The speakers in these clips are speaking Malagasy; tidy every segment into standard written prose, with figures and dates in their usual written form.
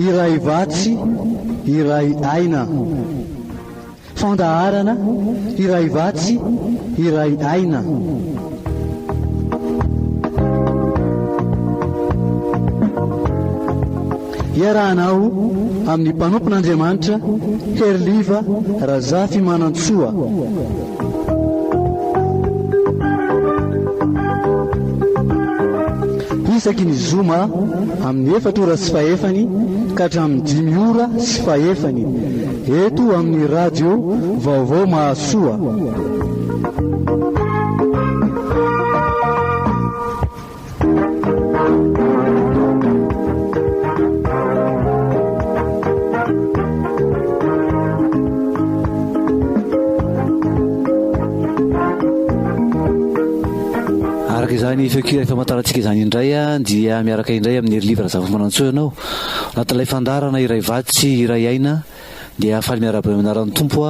iray vatsy iray aina. Fandaharana iray vatsy iray aina. Iarahanao amin'ny mpanompon'Andriamanitra Herliva Razafy Manantsoa. Isaky ny zoma amin'ny 4 ora sy fahefany ka hatramin'ny 5 ora sy fahefany eto amin'ny radio Vaovao Mahasoa. Izany fekira efa mataratsika izany indray dia miaraka indray amin'ny Herliva Razafy Manantsoa ianao anatin'ilay fandarana iray vatsy iray aina dia afaly miaraba manaran'ny tompo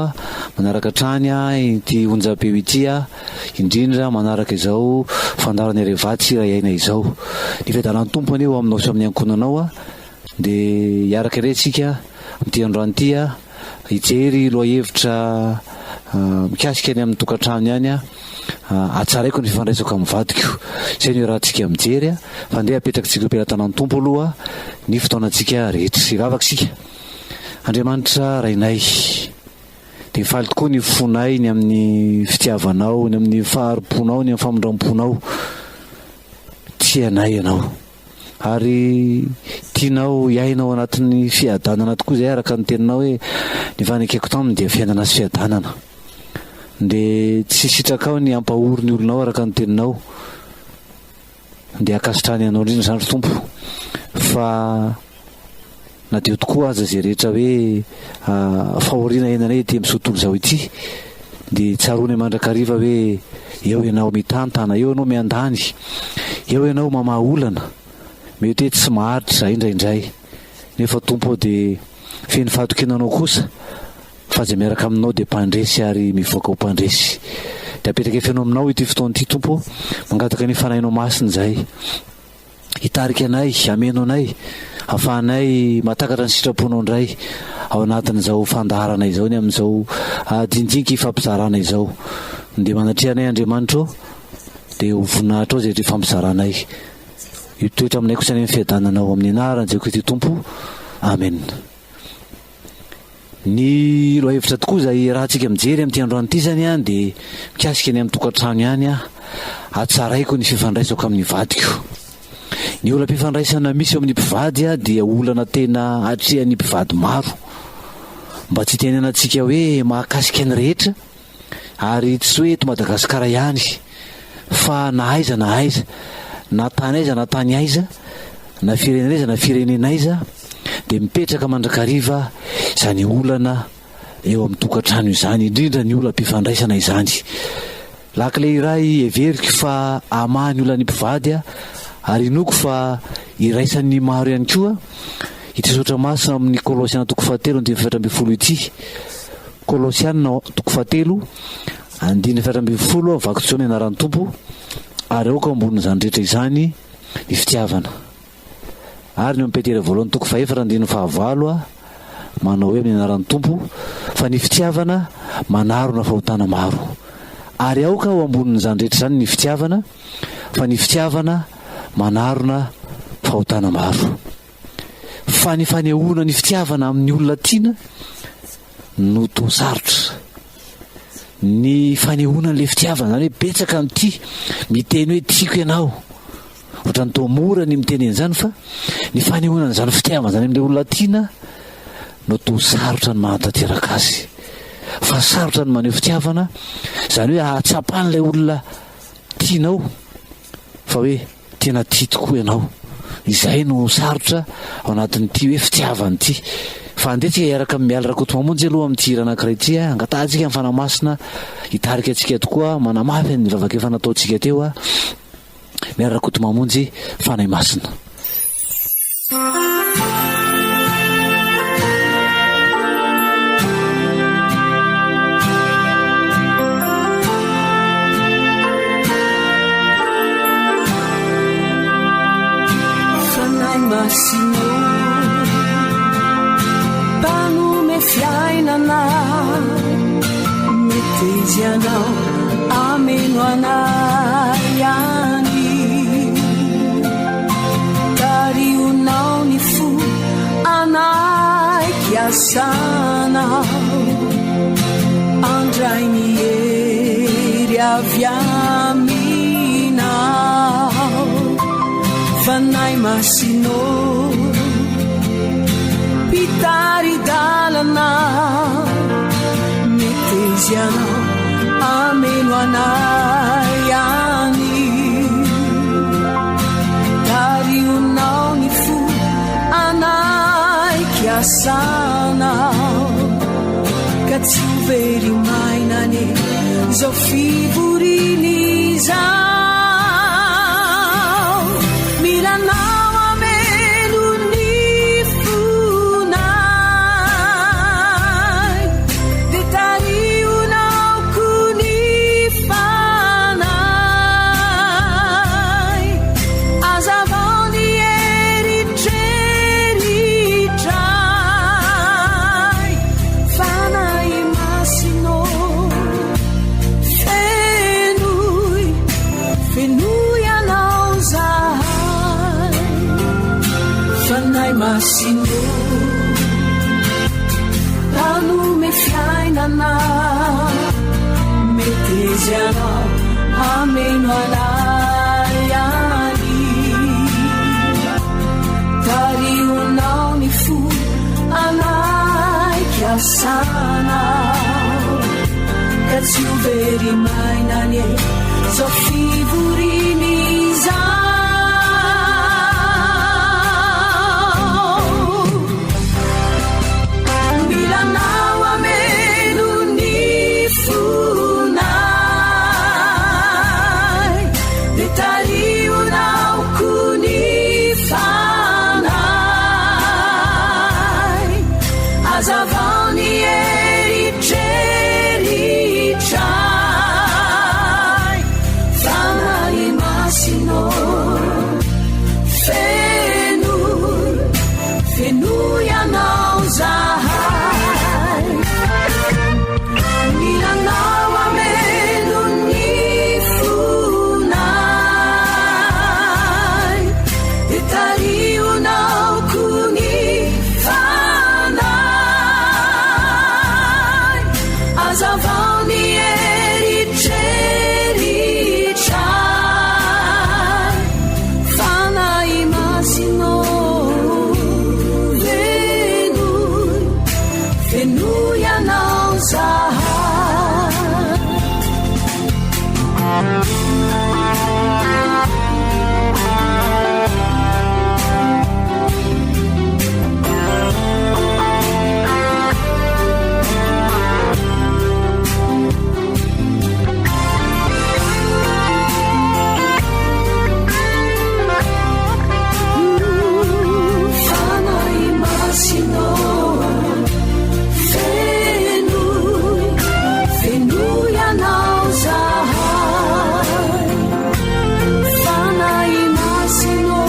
manaraka trany ity onjabe ity indrindra manaraka izao fandarana iray vatsy iray aina izao ny fiadanan'ny tompo eo aminao sy amin'ny ankonanao dia iaraka iray tsika amin'ity androany ity hijery loha-hevitra mikasika any amin'ny tokantrano ihany atsaraiko ny fifandraisako amin'ny vadiko izay ny raha tsika mijery fa ndeha apetrakatsika ampelantanan'ny tompo aloha ny fotoanantsika rehetra ivavaksika. Andriamanitra rainay dia faly tokoa ny fonay ny amin'ny fitiavanao ny amin'ny faharom-ponao ny amin'ny famondram-ponao tianay ianao ary tianao iainao anatin'ny fiadanana tokoa izay araka ny teninao hoe ny vanakeko taminy dia fiainana sy fiadanana dia tsy sitrakao ny ampahory ny olonao araka ny teninao dia akasitrany ianao indrindra izany tompo fa na dia tokoa aza izay rehetra hoe fahoriana henanay ety amin'izao tontolo izao ity dia tsaroany mandrakariva hoe eo ianao mitantana eo ianao miandany eo ianao mamaha olana mety hoe tsy maharitra indraindray nefa tompo dia feny fahatokinanao kosa fa zay miaraka aminao dia mpandresy ary mivoaka ho mpandresy dia apetraka efianao aminao ity fotoana ity tompo mangataka ny fanahinao masina izay hitarika anay ameno anay ahafahanay matakatra ny sitraponao indray ao anatin'izao fandaharana izao ny amin'izao dindinika ifampizarana izao dia manatria anay Andriamanitra dia ho voninahitra ao izay rehefa fampizaranay hitoetra aminay kosa ny amin'ny fiadananao amin'ny anarany izay koa ity tompo amen. Ny loha-hevitra tokoa izay raha tsika mijery amin'ity androany ity zany dia mikasika ny amin'ny tokantrano ihany atsaraiko ny fifandraisako amin'ny vadiko. Ny olana mpifandraisana misy eo amin'ny mpivady dia olana tena atrehan'ny mpivady maro mba tsy tenena antsika hoe mahakasika ny rehetra ary tsy hoe eto Madagasikara ihany fa na aiza na tany aiza na tany aiza na firenena aiza na firenena aiza dia mipetraka mandrakariva izany olana eo amin'ny tokantrano izany indrindra ny olana mpifandraisana izany. Lakile iray everiko fa amahany olana mpivady ary inoko fa iraisan'ny maro ihany koa itisotra masina amin'ny Kolosiana 4:7 ity. Kolosiana 4:7 vakotsoa ny anaran'ny tompo ary aoka ambonin'izany rehetra izany ny fitiavana ary ny mipetera voalohany 4:7 manao hoe amin'ny anaran'ny tompo fa ny fitiavana manarona fahotana maro ary aoka ao ambonin'izany rehetra izany ny fitiavana fa ny fitiavana manarona fahotana maro fa ny fanehoana ny fitiavana amin'ny olona tiana no toa sarotra. Ny fanehoana n'ilay fitiavana zany hoe betsaka amin'ity miteny hoe tiako ianao ohatra ny toa mora ny miteny an'izany fa ny fanehoana n'izany fitiavana zany amin'ilay olona tiana no toa sarotra ny mahatanteraka azy fa sarotra ny maneho fitiavana izany hoe ahatsapan'ilay olona tianao fa hoe tena tia tokoa ianao izay no sarotra ao anatin'ity hoe fitiavana ity. Fa andetsika hiaraka amin'ny miala rakoto mamonjy aloha amin'ity hira anankiray ity angatahantsika amin'ny fanamasina hitarika antsika tokoa manamafy ny vavaka efa nataontsika teo miala rakoto mamonjy fanahy masina. Fanahy masina izy anao ameno anay ihany, tarionao ny fo anay kiasanao, andray ny hery avy aminao, fanay masinao pitaridalana, mety izy anao ameno anay ihany, tarionao ny fo anay kiasanao, ka tsy ho very mainane zao fivoriny zao, milanao ameno ny fonay, de tarionao ko ny fanay, azavao ny eritreritray, fanay masinao fenoy anao zahay, fanay masino tanome fiainana, mety izy anao ameno anay ihany, tarionao ny fo anay kiasanao, ka tsy ho very mainane zao fivoriny zao, milanao ameno ny fonay, de tarionao ko ny fanay, azavao ny eritreritray, fanay masinao fenoy anao zahay, milanao ameno ny fonay, de tarionao ko ny fanay, azavao ny eritreritray, fanay masinao fenoy anao zahay. Fanay masinao fenoy anao zahay, fanay masinao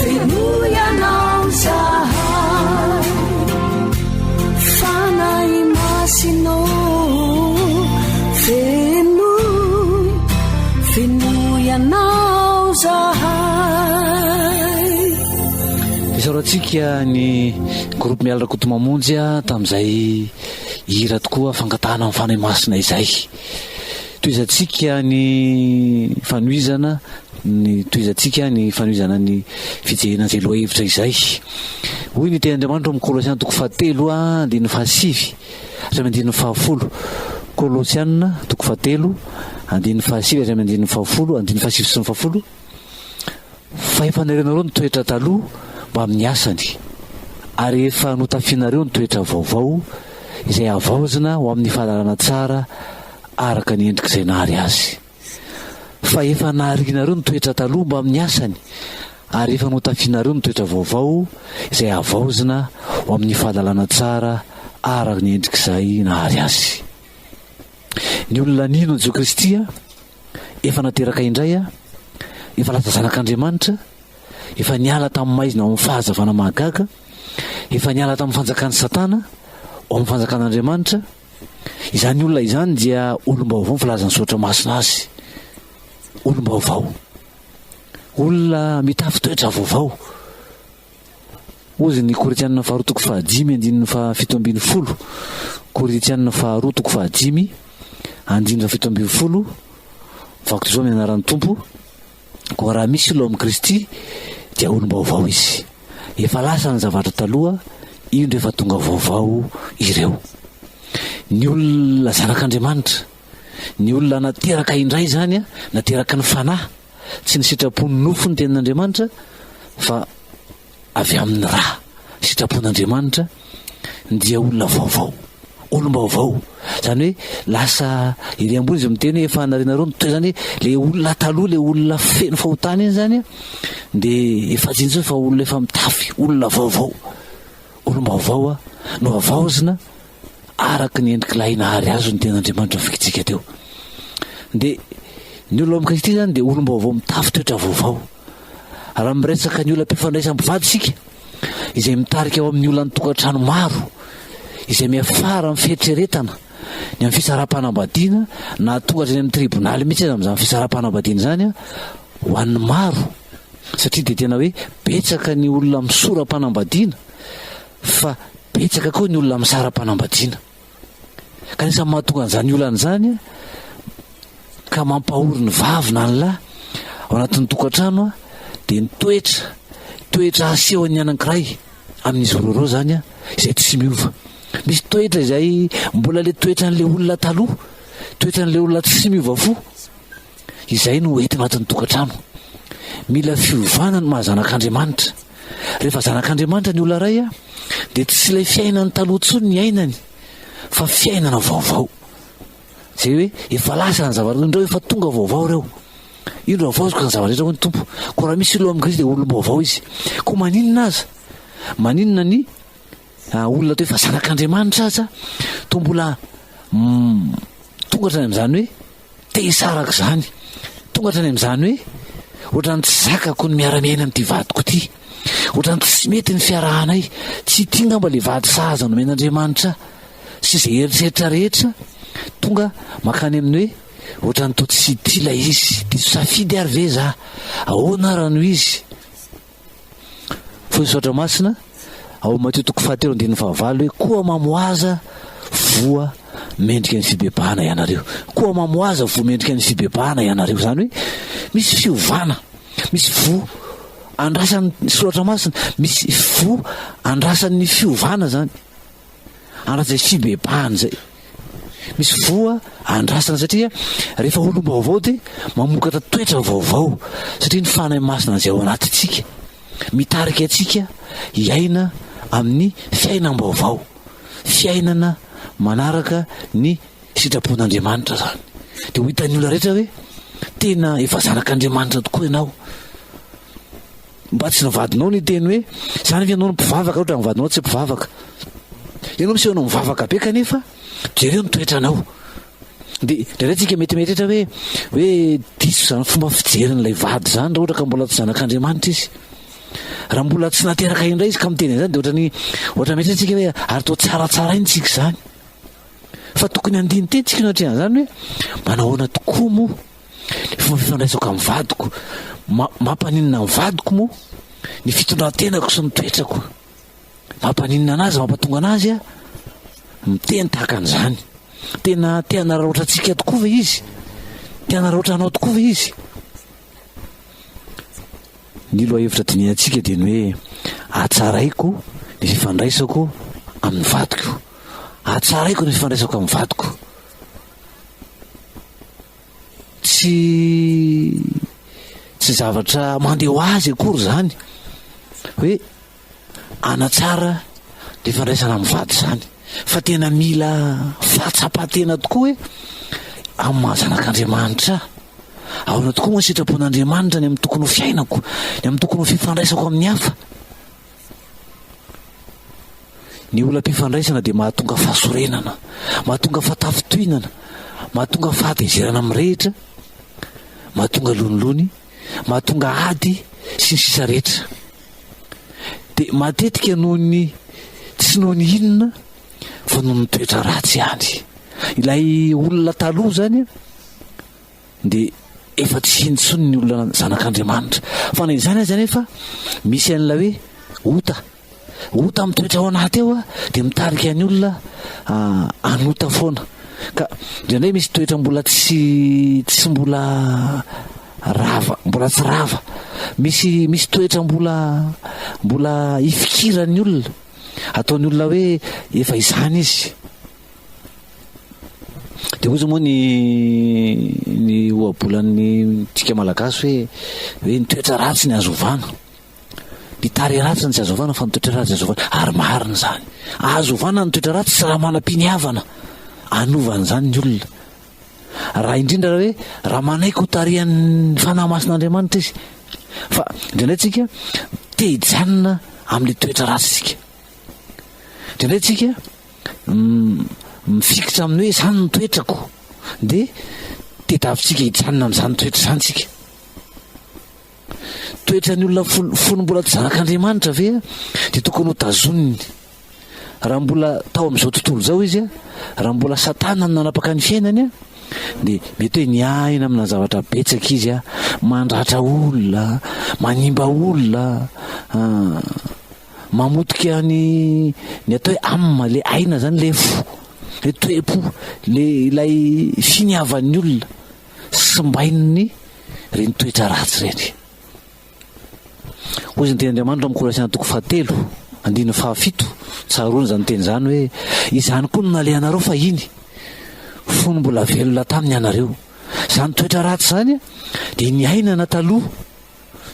fenoy anao zahay, fanay masinao fenoy anao zahay. Isaroantsika ny groupe miala koto mamonjy tamin'izay hira tokoa fangatahana amin'ny fanay masina izay, toizantsika ny fanoizana ny fijehinan'izay lohahevitra izay. Hoy ny teny Andriamanitra amin'ny Kolosiana toko 7 andininy 7 hatramy andininy 10, Kolosiana toko 7 andininy 7 hatramy andininy 10, andininy 7 sy ny 10, fa efa narenareo ny toetra taloha mba amin'ny asany, ary efa notafianareo ny toetra vaovao izay avaozina ho amin'ny fahalalana tsara araka ny endrik'izay nahary azy. Fa efa naharinareo ny toetra taloha mba amin'ny asany, ary efa notafianareo ny toetra vaovao izay avaozina ho amin'ny fahalalana tsara araka ny endrik'izay nahary azy. Ny olona nino Jesu Kristy efa nateraka indray, efa lasa zanak'Andriamanitra, efa niala tamin'ny maizina amin'ny fahazavana mahagaga, efa niala tamin'ny fanjakan'ny Satana ao amin'ny fanjakan'Andriamanitra. Izany olona izany dia olom-baovao filazan'ny sotra masina azy. Olom-baovao, olona mitafy toetra vaovao. Ozy ny Korinthianina 2:5-7:10, Korinthianina 2:5-7:10, vakotry zao amin'ny anaran'ny Tompo. Ko raha misy ilo amin'ny Kristy dia olom-baovao izy. Efa lasa ny zavatra taloha, indro efa tonga vaovao ireo. Ny olona zanak'Andriamanitra, ny olona nateraka indray zany a, nateraka ny fanahy, tsy ny sitrapony nofo ny tenin'Andriamanitra, fa avy amin'ny raha sitrapon'Andriamanitra, dia olona vaovao, olom-baovao. Zany hoe lasa iry ambony izy miteny hoe efa narenareo toy zany le olona taloha, le olona feno fahotana iny zany a, de efa jinjy fa olona efa mitafy, olona vaovao. Olom-baovao a no avaozina araky ny endriky lahinahary azo ny ten'Andriamanitra fikitsika teo. De ny olona amin'ny Kristy zany de olom-baovao mitafy toetra vaovao. Raha miresaka ny olona mpifandraisam-bivady sika, izay mitarika ao amin'ny olona ny tokantrano maro, izay miafara amin'ny fieritreretana ny amin'ny fisaraha-panambadiana, na tonga ny amin'ny tribonaly mihitsy aza amin'izany fisaraha-panambadiana zany a, ho an'ny maro. Satria de tena hoe betsaka ny olona misora-panambadiana, fa betsaka koa ny olona misara-panambadiana. Kanefa mahatonga an'izany olana zany a, ka mampahory ny vavy na ny lahy ao anatin'ny tokantrano a, de ny toetra aseho ny anankiray amin'izy roreo zany a, izay tsy miova. Misy toetra izay mbola le toetra n'le olona taloha, toetra n'le olona tsy miova fo, izay no ety anatin'ny tokantrano. Mila fiovana ny mahazanak'Andriamanitra. Rehefa zanak'Andriamanitra ny olona ray a, de tsy ilay fiainany taloha tsony ny ainany, fa fiainana vaovao. Zay hoe efa lasa ny zavatra, indreo efa tonga vaovao reo. Indro avaoziko ny zavarehetra ho ny Tompo. Ko raha misy ilo amin'ny Kristy de olom-baovao izy. Ko maninona aza? Maninona ny olona toa efa zanak'Andriamanitra aza, to mbola tongatra any amin'izany hoe te hisaraka zany, tongatra any amin'izany hoe ohatrany tsy zakako ny miara-miaina n'ity vadiko ity, ohatrany tsy mety ny fiarahanay, tsy tinga mba le vady sahaza no men'Andriamanitra, sy izay eritreritra rehetra tonga makany amin'ny hoe ohatrany to tsy tila izy, diso safidy ary ve za, ahoana rano izy. Foi sotra masina ao Matteo 4:7-9 hoe koa mamoaza voa mendrika ny fibebahana ianareo, koa mamoaza voa mendrika ny fibebahana ianareo. Zany hoe misy fiovana, misy voa andrasan'ny soratra masina, misy voa andrasan'ny fiovana zany, andrasa fibebahana zay, misy voa andrasana. Satria rehefa olom-baovao de mamokatra toetra vaovao, satria ny fanahy masina zay ao anatintsika mitarika atsika hiaina amin'ny fiainan-baovao, fiainana manaraka ny sitrapon'Andriamanitra zany. De ho hitan'ny olona rehetra hoe tena efa zanak'Andriamanitra tokoa ianao, mba tsy nivadinao ny teny hoe zany ianao no mpivavaka, ohatra nivadinao tsy mpivavaka, ianao misy anao mivavaka be kanefa jereo ny toetranao. De ndraindraytsika metimety rehetra hoe diso zany fomba fijeren'ilay vady zany raha ohatra ka mbola tsy zanak'Andriamanitra izy. Raha mbola tsy nateraka indray izy ka miteny zany de ohatra mety tsika hoe ary to tsaratsara iny tsika zany, fa tokony andiny teny tsika natrehan zany hoe manahoana tokoa mo ny fomba fifandraisako amin'ny vadiko, mampaninona ny vadiko mo ny fitondrantenako sy ny toetrako, mampaninona anazy, mampatonga anazy a miteny tahaka an'izany. Tena te hanararaotra antsika tokoa ve izy, te hanararaotra anao tokoa ve izy. Ny loha-hevitra diniantsika dia ny hoe atsaraiko ny fifandraisako amin'ny vadiko, atsaraiko ny fifandraisako amin'ny vadiko. Tsy zavatra mandeha ho azy akory zany hoe anatsara ny fifandraisana amin'ny vady zany, fa tena mila fahatsapatena tokoa hoe amin'ny mahazanak'Andriamanitra ahoana tokoa moa sitrapon'Andriamanitra ny amin'ny tokony ho fiainako, ny amin'ny tokony ho fifandraisako amin'ny hafa. Ny olona mpifandraisana dia mahatonga fahasorenana, mahatonga fahatafitoinana, mahatonga fahatezerana amin'ny rehetra, mahatonga lonilony, mahatonga ady sy ny sisa rehetra. Dia matetika noho ny tsy noho ny inona fa no nitoetra ratsy ihany. Ilay olona taloha zany de efa tsy intsony ny olona zanak'Andriamanitra. Fa na izany azy anefa misy an'la hoe ota mitoetra ao anaty eo de mitarika ny olona anota foana. Ka indraindray misy toetra mbola tsy mbola rava, mbola tsy rava. Misy toetra mbola ifikiran'ny olona, ataon'ny olona hoe efa izany izy. De ozy moa ny ohabolan'ny tsika malagasy hoe nitoetra ratsy ny azovana, ny tary ratsy ny tsy azovana fa nitoetra ratsy azovana. Ary marina zany, azovana nitoetra ratsy tsy raha manam-piniavana, anovana zany ny olona. Raha indrindra raha manaiky ho tarihan'ny fanahy masin'Andriamanitra izy. Fa indraindray tsika te hijanona amin'le toetra ratsy tsika, indraindray tsika mifikitra amin'ny hoe zany ny toetrako, de tetavintsika hijanona amin'izany toetra zany tsika. Toetra ny olona fony mbola tsy zanak'Andriamanitra ve de tokony ho tazoniny. Raha mbola tao amin'izao tontolo zao izy raha mbola satana no nanapaka ny fiainany de mety hoe niaina amina zavatra betsaka izy mandratra olona, manimba olona, mamotika ny atao hoe amma, le aina zany, le fo, le toepo, ilay finiavan'ny olona sy mbain'ny reny toetra ratsy reny. Hoy ny tenin'Andriamanitra amin'ny Kolasiana 3:7 tsarony zany teny zany hoe izany koa no nale anareo fa iny fony mbola velona taminy anareo. Zany toetra ratsy zany de ny ainana taloha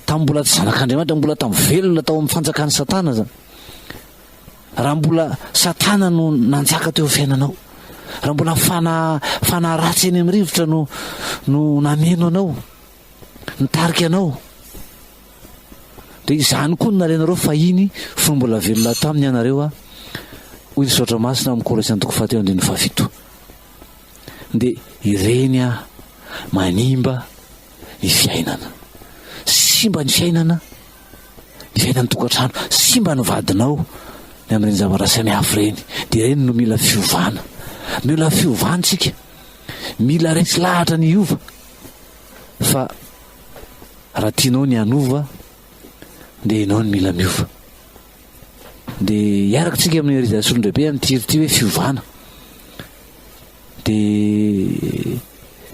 tamin'ny mbola tsy zanak'Andriamanitra, mbola tamin'ny velona tao amin'ny fanjakan'ny satana zany. Raha mbola satana no nanjaka teo fiainanao, raha mbola fana ratsy eny amin'ny rivotra no nameno anao, nitarika anao, de izany koa no nalenareo fa iny fony mbola velona taminy anareo. Hoy ny Saotra Masina amin'ny Kolasiana 3:7. De ireny manimba ny fiainana, simba ny fiainana, ny fiainan'ny tokantrano, simba ny vadinao ny amin'ireny zavatra samihafa reny. De ireny no mila fiovana, mila fiovantsika, mila resy lahatra ny iova. Fa raha tianao ny anova de ianao ny mila miova. De iaraka tsika amin'ny rezasolondrabe amin'ity hoe fiovana. De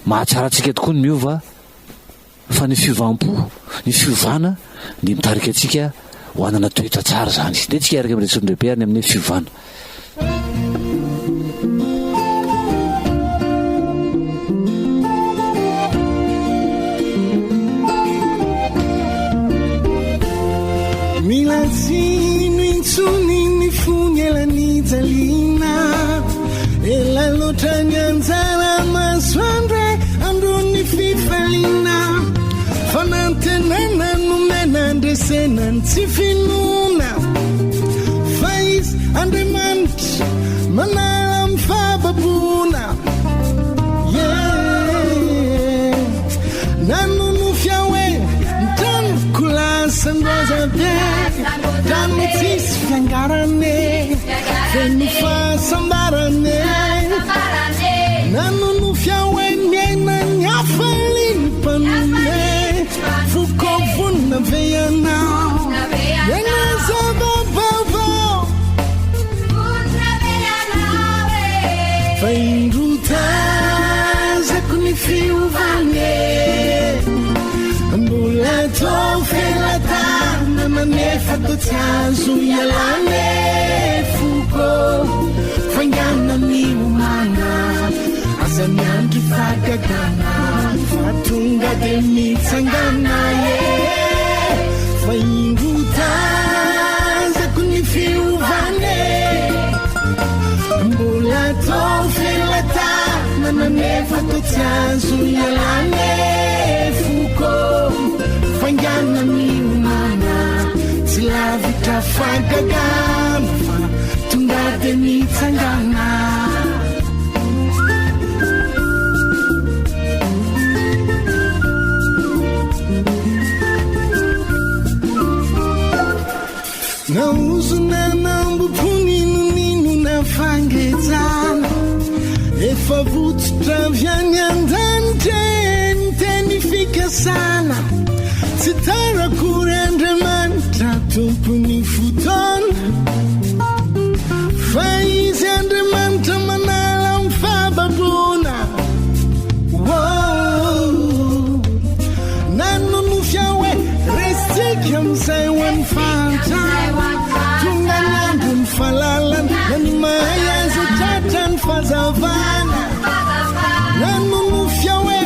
mahatsara tsika tokoa ny miova, fa ny fiovampo, ny fiovana de mitarika atsika ho anana toetra tsara zany. De tsika iaraka amin'ny rezasolondrabe any amin'ny fiovana. Milatsino intsony ny fony elany jalina, ela loatra ny anjara masoandre androny fifaliana. Fanantenana no mena andresena ny tsy finona, fa izy Andriamanitra manala mifababona. Nanonofia hoe nitranoko lasandrazabe, trano tsisy fiangarane, feno fahasambarane. Nanonofia hoe miaina ny hafaliny mpanome, fokovonna ve ianao iana zava-baovao, fa indrotazako ny fiovane. Mbola tao felatana manefa to tsy azo ialane foko, faingana ny omana aza miandry fagagana, fa tonga de mitsangana fa indrotazako ny fiovane. Mbola tao felatana manefa to tsy azo ialane foko, faingana ny omana tsy lavitra fagagana, fa tonga de mitsangana. Nauzuna nambu puninu ninu na fa fangetsana efa vototra avy any an-danitra ny teny fikasana tsy tarakory Andriamanitra tompony fotoana fa izy Andriamanitra manala mifababona nanonofia hoe resitsika amizay ho an'ny fahantana tonga ny andro ny fahalalana na ny mahay azy tratra ny fahazavana nanonofia hoe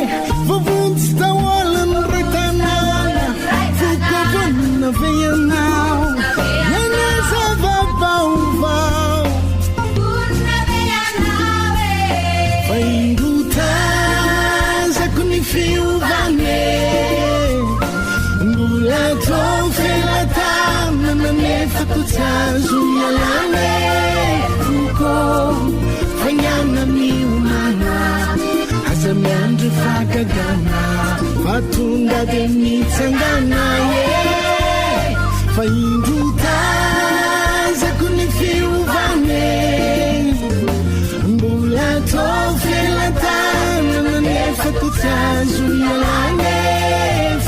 vavontsy taolany ray tanàna vokavonina veanao nana zava-baovao fa indrotazako ny fiovane mbola tao felatanana nefako tsy azo ialane foko fagnana miomana aza miandry fakagana fa tonga de mitsangana fa indrotazako ny fiovane mbola tao felatanana nefako tsy azo ialane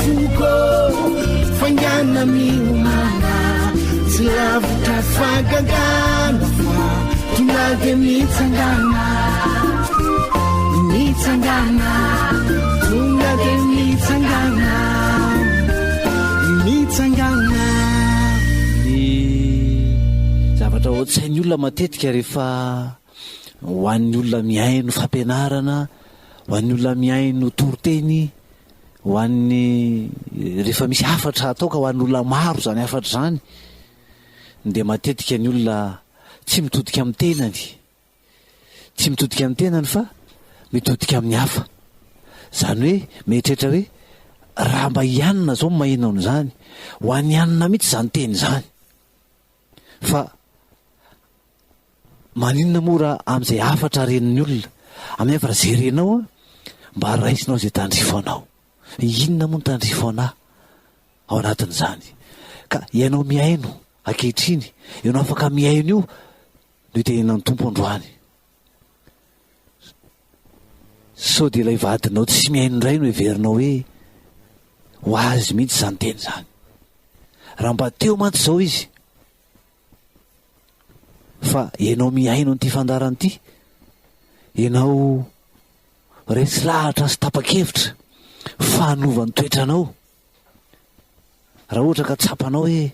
foko fagnana miomana tsy lavitra fagagana fa tonga de mitsangana mitsangana tonga de mitsangana mitsangana. Ny zavatra ohatsain'ny olona matetika rehefa ho an'ny olona miaino fampianarana, ho an'ny olona miaino toroteny, ho an'ny rehefa misy afatra atao ka ho an'ny olona maro zany afatra zany dia matetika ny olona tsy mitodika amin'ny tenany, tsy mitodika amin'ny tenany fa mitodika amin'ny hafa. Zany hoe mieritreritra hoe raha mba hianina zao maheno an'izany, ho an'ny anina mihitsy zany teny zany. Fa maninona mora amin'izay afatra renin'ny olona amin'ny afatra zerenao a mba raisinao zay tandrifo anao. Inona moa ny tandrifo anah ao anatin'izany? Ka ianao miaino ankehitriny, ianao afaka miaino io no itenenan'ny tompo androany. Sao dia ilay vadinao tsy miaino indray no heverinao hoe ho azy mihitsy zany teny zany. Raha mba teo mantsy zao izy fa ianao miaino an'ity fandarana ity, ianao resy lahatra sy tapa-kevitra fanovan'ny toetranao. Raha ohatra ka tsapanao hoe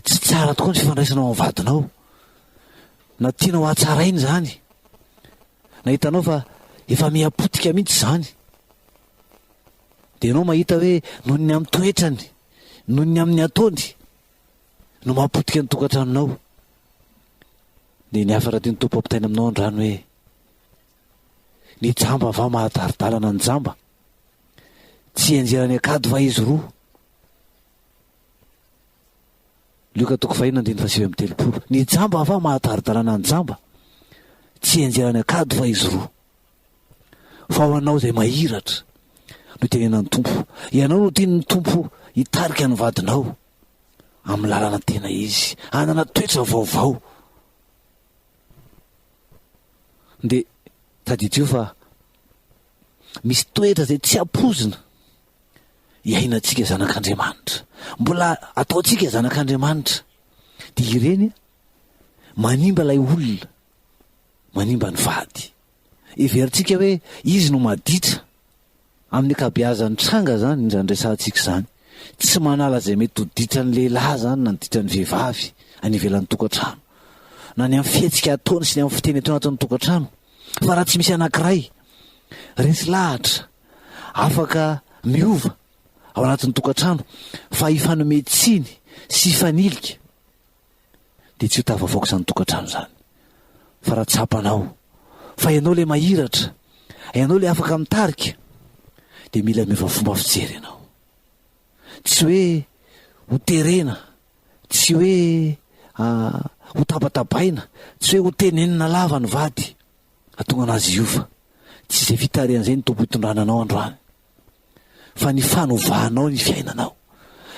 tsy tsara tokoa ny fifandraisanao amin'ny vadinao, na tianao hatsarainy zany, na hitanao fa efa miapotika mihitsy zany, dia ianao mahita hoe noho ny amin'ny toetrany, noho ny amin'ny ataony no mahapotika ny tokantranonao. Dia ny afara tiany tompo ampitaina aminao andrano hoe ny jamba va mahadaridalana ny jamba, tsy enjerany akady va izy roa. Luka 4:7. Ny jamba va mahadaridalana ny jamba, tsy enjerany akady va izy roa. Fa ho anao izay mahiratra no tenenan'ny tompo, ianao no tian'ny tompo hitarika ny vadinao amin'ny lalana tena izy, hanana toetra vaovao. Dia tadidrio fa misy toetra izay tsy ampozina iainantsika zanak'Andriamanitra, mbola ataontsika zanak'Andriamanitra. Dia ireny manimba ilay olona, manimba ny vady. Iverintsika hoe izy no maditra amin'ny akabeazan'ny tranga zany ny zandresantsika zany, tsy manala izay mety ho ditra ny lehilahy zany na ny ditra ny vehivavy any ivelan'ny tokantrano, na ny amin'ny fihetsika ataony sy ny amin'ny fiteny atao anatin'ny tokantrano. Fa raha tsy misy anankiray resy lahatra afaka miova ao anatin'ny tokantrano fa hifanometsiny sy hifanilika, dia tsy ho tafavoaka izany tokantrano zany. Fa raha tsapanao fa ianao le mahiratra, ianao le afaka mitarika, dia mila miova fomba fijery ianao. Tsy hoe ho terena, tsy hoe ho tabatabaina, tsy hoe ho tenenina lava ny vady atonga anazy iova. Tsy izay fitarian'izay ny tompo hitondrananao androany, fa ny fanovanao ny fiainanao,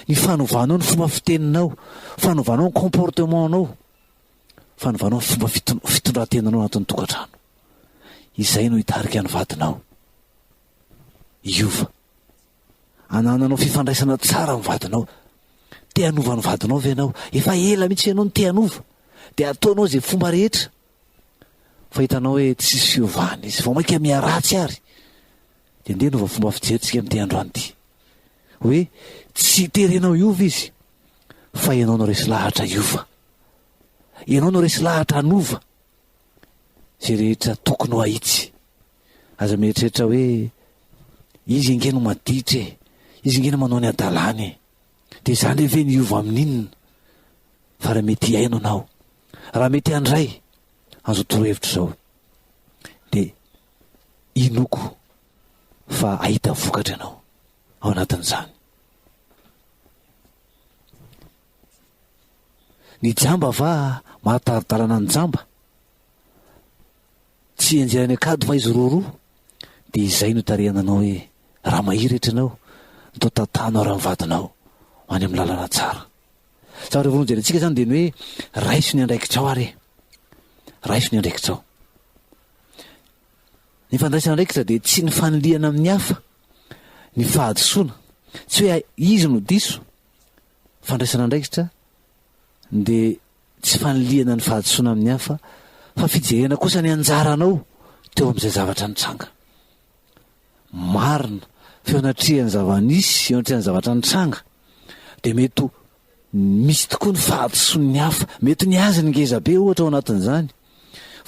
ny fanovanao ny fomba fiteninao, fanovanao ny comportementanao, fanovanao fomba fitondran-tenanao anatin'ny tokantrano. Izay no hitarika ny vadinao. Iova. Anananao fifandraisana tsara ny vadinao. Te hanova ny vadinao ve ianao? Efa ela mihitsy ianao no te hanova. De ataonao zay fomba rehetra. Fa hitanao hoe tsisy fiovana izy. Vao maika miaratsy ary. De ndeha nova fomba fijery amin'ity androany ity. Hoe tsy terenao iova izy. Fa ianao no resy lahatra iova. Ianao no resy lahatra hanova. Zay rehetra tokony ho ahitsy. Aza mieritreritra hoe izy ingeno maditra e. Izy ingeno manao ny adalany e. De zany ve ny iova amin'inona? Fa raha mety haino anao, raha mety handray, azo torohevitra zao. De inoko fa ahita vokatra ianao ao anatin'izany. Ny jamba fa mahataridalana ny jamba. Tsy anjerany akady fa izy roroa. De izay no tarehananao hoe raha mahiretra anao, atao tantanao raha mivadinao any amin'ny lalana tsara. Sa rehefa vonjerintsika zany de ny hoe raiso ny andraikitrao ary. Raiso ny andraikitrao. Ny fandraisana andraikitra de tsy ny faniliana amin'ny hafa, ny fahadisoana. Tsy hoe izy no diso. Fandraisana andraikitra de tsy faniliana ny fahadisoana amin'ny hafa, fa fijerena kosa ny anjaranao teo amin'izay zavatra nitranga. Marina feonatrihan'ny zava-nisy, feonatrihan'ny zavatra nitranga. De mety misy tokoa ny fahadisoan'ny hafa, mety ny azy ny ngeza be ohatra ao anatin'izany.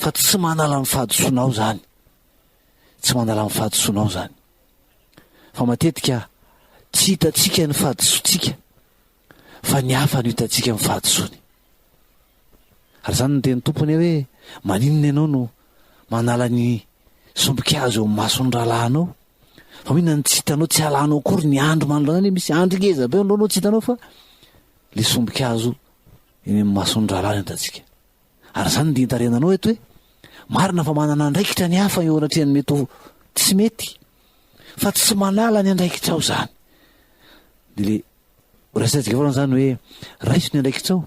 Fa tsy manala ny fahadisoanao zany. Tsy manala ny fahadisoanao zany. Fa matetika tsy hitatsika ny fahadisoantsika, fa ny hafa no hitatsika ny fahadisoany. Ary zany ny teny tompony hoe maninona ianao no manala ny sombikazo eo amin'ny mason'ny rahalahinao. Fa mihinana ny tsy hitanao, tsy halanao akory ny andro manoloana. Misy andro ngeza be anao tsy hitanao fa le sombikazo eny amin'ny mason'ny rahalahy hitatsika. Ary zany ny dintarenanao eto hoe marina fa manana andraikitra ny hafa eo anatrehany mety tsy mety, fa tsy manala ny andraikitrao zany. De le rasatsika voalohany zany hoe raiso ny andraikitrao.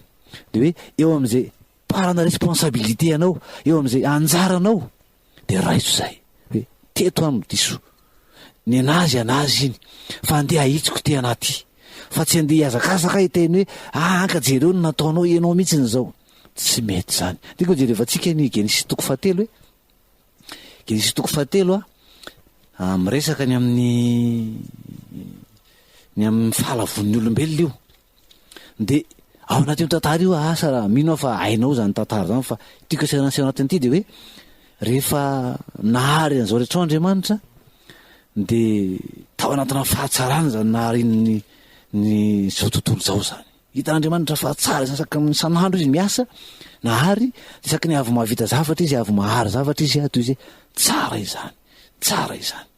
De hoe eo amin'izay parana responsabilité anao, eo amin'izay anjaranao, de raiso zay. Hoe teto ano diso. Ny anazy anazy iny, fa andeha ahitsiko te anaty. Fa tsy andeha hiazakazaka hiteny hoe ankajereo no nataonao ianao mihitsy ny zao. Tsy mety zany. Diko jerevantsika ny Genesis toko 7 hoe Genesis toko 7 miresaka ny amin'ny fahalavon'ny olombelona io. De ao anatin'ny tantara io asa mino fa hainao zany tantara zany, fa tiako seranaseo anatin'ity de hoe rehefa nahary an'izao rehetra Andriamanitra de tao anatina fahatsarana zany nahary ny zao tontolo zao zany. Hitan'Andriamanitra fahatsara isaky ny sanandro izy miasa nahary, isaky ny avy mahavita zavatra izy, avy mahary zavatra izy, toy izay tsara izany, tsara izany.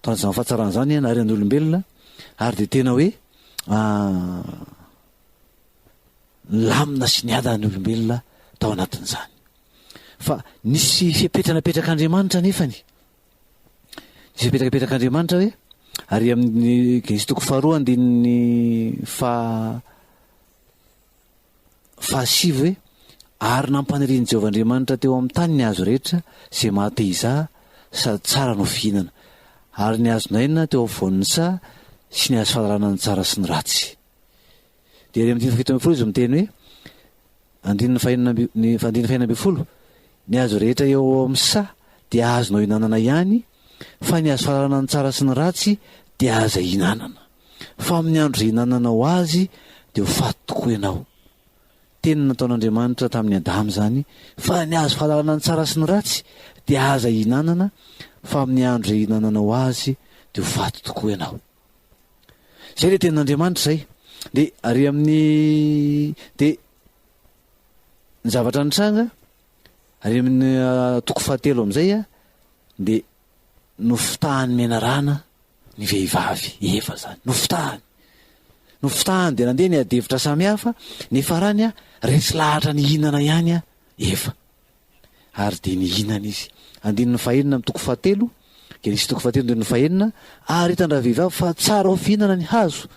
Tanjona fahatsarana zany nahary ny olombelona, ary de tena hoe lamina sy niada ny olombelona tao anatin'izany. Fa nisy fipetranapetraka-Andriamanitra nefany. Nisy fipetrakapetraka-Andriamanitra hoe ary amin'ny Genesis toko 2 andininy fahasivy hoe ary nampaniriany Jehovah Andriamanitra teo amin'ny tany ny hazo rehetra zay mahate izaha sady tsara no fihinana, ary ny hazo nainina teo afovoan'ny sa sy ny hazo fahalalana ny tsara sy ny ratsy. De ary amin'ny 7 izy miteny hoe andininy fahaenina amby folo, ny hazo rehetra eo amin'ny sa dia azonao hinanana ihany, fa ny hazo fahalalana ny tsara sy ny ratsy dia aza hinanana. Fa amin'ny andro zay hinanana ho azy dia ho faty tokoa ianao. Teny nataon'Andriamanitra tamin'ny Adamo zany, fa ny hazo fahalalana ny tsara sy ny ratsy dia aza hinanana, fa amin'ny andro zay hinanana ho azy dia ho faty tokoa ianao. Zay le tenin'Andriamanitra zay. De ary amin'ny de ny zavatra nitranga ary amin'ny toko 7 amin'izay de nofitahany menarana ny vehivavy efa zany, nofitahany de nandeha ny adevitra samihafa, ny farany resy lahatra ny hinana ihany efa, ary de ny hinana izy. Andininy fahenina amin'ny toko 7, Genesis toko 7 andininy fahenina, ary hitandra vehivavy fa tsara ho fihinana ny hazo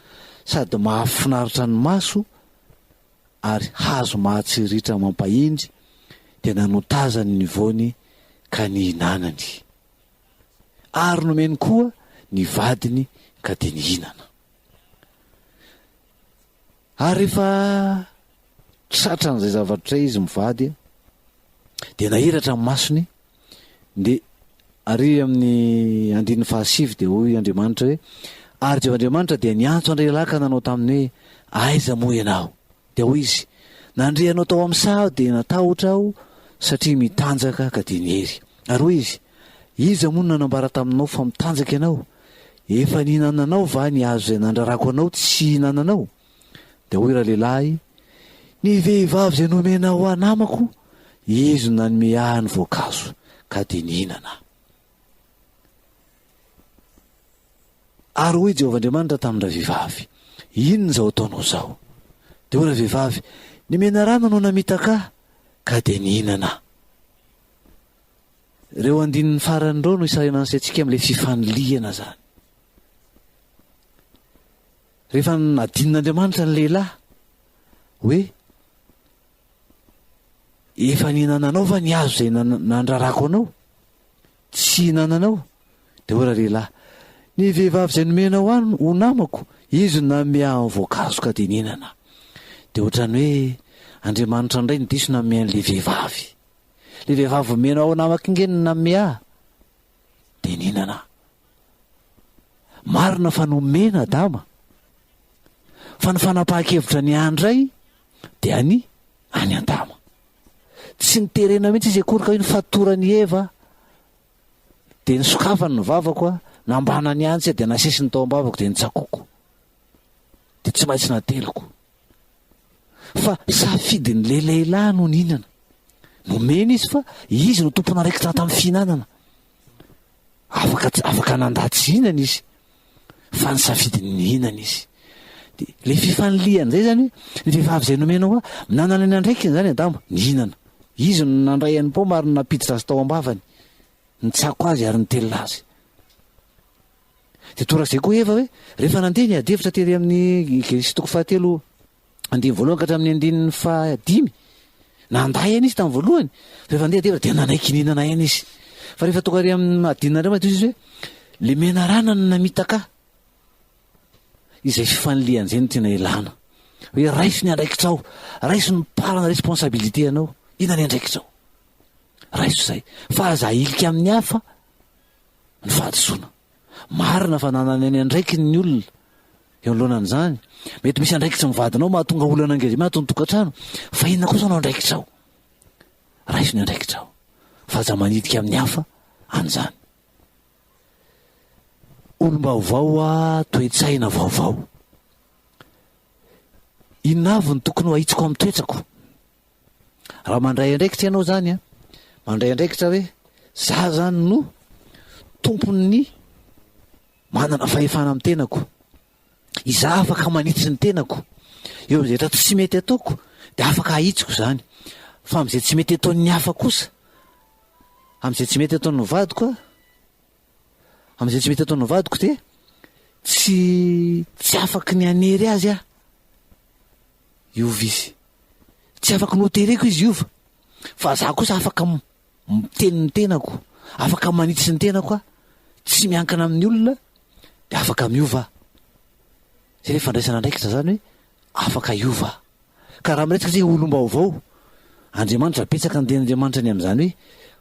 sady mahafinaritra ny maso ary hazo mahatsiritra mampahindry dia nanotazany ny voany ka ny hinanany, ary nomeny koa ny vadiny ka dia nihinana. Ary rehefa tratra n'izay zavatra izy mivady dia nahiratra amin'ny masony. De ary amin'ny 15 dia hoy Andriamanitra hoe, ary Jehovah'Andriamanitra dia niantso andray lahy ka nanao taminy hoe, aiza moa ianao? Dia hoy izy, nandrehanao tao amin'ny saho dia natahotra aho satria mitanjaka ka dia nihery. Ary hoy izy, iza moa nanambara taminao fa mitanjaka ianao? Efa nihinananao va ny hazo izay nandrarako anao tsy hinananao? Dia hoy ralehilahy, ny vehivavy izay nomena ho anamako, izy nanome ahy ny voankazo ka dia nihinana. Ary hoy Jehovah'Andriamanitra tamin'ny vehivavy, inona izao ataonao izao? Dia hoy vehivavy, nimena rano no namitaka ka dia nihinana. Ireo andinin'ny farany ireo no isaina antsika amin'ilay fifaniliana zany. Rehefa nadin'Andriamanitra ny lehilahy hoe, efa nihinananao va ny hazo izay nandrarako anao? Tsy hinananao? Dia hoy lehilahy, ny vehivavy izay nomena ho namako, izy nanome ahy ny voankazo ka dia nihinana. Dia ohatrany hoe Andriamanitra indray ny diso nanome an'ilay vehivavy. Le vehivavy nomena ho namako ingeny nanome ahy dia nihinana. Marina fa nomena dama, fa ny fanapahan-kevitra ny andray dia any an-dama. Tsy niterena mihitsy izy akory ka hoe ny fatorany Eva dia nisokafany ny vavako a, nambana ny antsy dia nasesiny tao am-bavako dia nitsakoko, dia tsy maintsy nateloko. Fa safidiny le lehilahy no nihinana. Nomena izy fa izy no tompona raikitra tamin'ny fihinanana. Afaka nandatsy hinana izy, fa ny safidiny nihinana izy. Dia le fifaniliana zay zany, ny vehivavy izay nomena hoa nanana ny andraikiny zany adama, nihinana. Izy no nandray any paoma ary napiditra azy tao am-bavany, nitsako azy ary nitelona azy. Dia torak'izay koa Eva hoe, rehefa nandeha ny adefitra tery amin'ny Genesis 3:15 ka hatramin'ny 5, nanday any izy tamin'ny voalohany. Rehefa andeha adefitra dia nanaiky nihinana any izy. Fa rehefa tonga ary amin'ny adin'Andriamanitra izy hoe, le mena rana no namitaka. Izay fifaniliana izay no tiana ilana. Hoe raiso ny andraikitrao, raiso ny parana responsabilité anao. Inona ny andraikitrao? Raiso izay. Fa aza ilika amin'ny hafa ny fahadisoana. Marina fa nanana ny andraikiny ny olona eo alohanan'izany. Mety misy andraikitra mivadinao mahatonga olana angezimy ato ny tokantrano. Fa inona kosa no andraikitrao? Raiso ny andraikitrao. Fa aza manitika amin'ny hafa an'izany. Olom-baovao a, toe-tsaina vaovao. Inona avy ny tokony ho ahitsiko amin'ny toetrako? Raha mandray andraikitra ianao zany a, mandray andraikitra hoe za zany no tompony manana fahefana amin'ny tenako, iza afaka manitsy ny tenako, eo amin'izay rehetra tsy mety ataoko dia afaka ahitsiko zany. Fa amin'izay tsy mety ataon'ny hafa kosa, amin'izay tsy mety ataon'ny vadiko a, amin'izay tsy mety ataon'ny vadiko dia tsy afaka ny anery azy a iova izy, tsy afaka notereko izy iova. Fa za kosa afaka miteny ny tenako, afaka manitsy ny tenako a, tsy miankina amin'ny olona dia afaka miova. Zay le fandraisana andraikitra zany hoe afaka iova. Ka raha miraitsika zay olom-baovao, Andriamanitra betsaka andian'Andriamanitra ny amin'izany hoe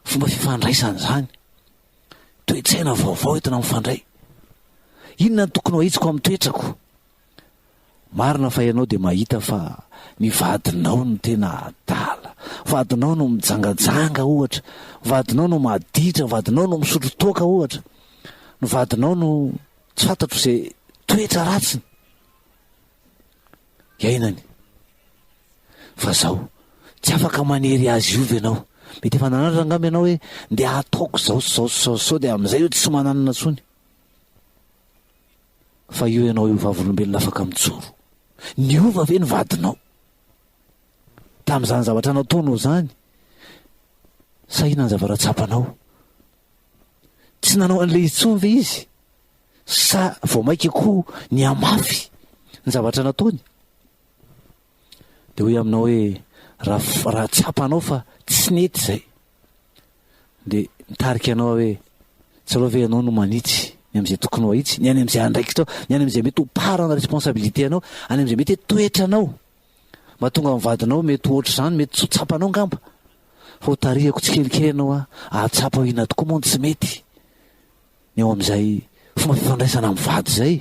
fomba fifandraisana zany. Toe-tsaina vaovao entina mifandray. Inona ny tokony ho ahitsiko amin'ny toetrako? Marina fa ianao dia mahita fa ny vadinao no tena adala, vadinao no mijangajanga ohatra, vadinao no maditra, vadinao no misotro toaka ohatra, ny vadinao no tsy fantatro izay toetra ratsiny. Iainany. Fa zao tsy afaka manery azy iova ianao. Mety efa nanatra angamba ianao hoe ndeha ataoko zao dia amin'izay hoe tsy mananana tsony. Fa io ianao io vavolombelona afaka mijoro. Niova ve ny vadinao tamin'izany zavatra nataonao zany? Sa inona ny zavatra tsapanao? Tsy nanao an'ilay intsony ve izy? Sa vao maika koa ny amafy ny zavatra nataony? de hoe aminao hoe raha tsapanao fa tsy nety zay de mitarika anao hoe tsy aloha ve anao no manitsy ny am'izay tokony ho ahitsy, ny any am'izay andraikitrao, ny any am'izay mety ho parana responsabilité anao, any am'izay mety toetra anao mba tonga mivadinao mety ohatr' zany mety tsy ho tsapanao ngamba fa ho tarihako tsikelikely anao ahatsapa ina tokoa moa tsy mety ny eo am'izay fomba fifandraisana mivady zay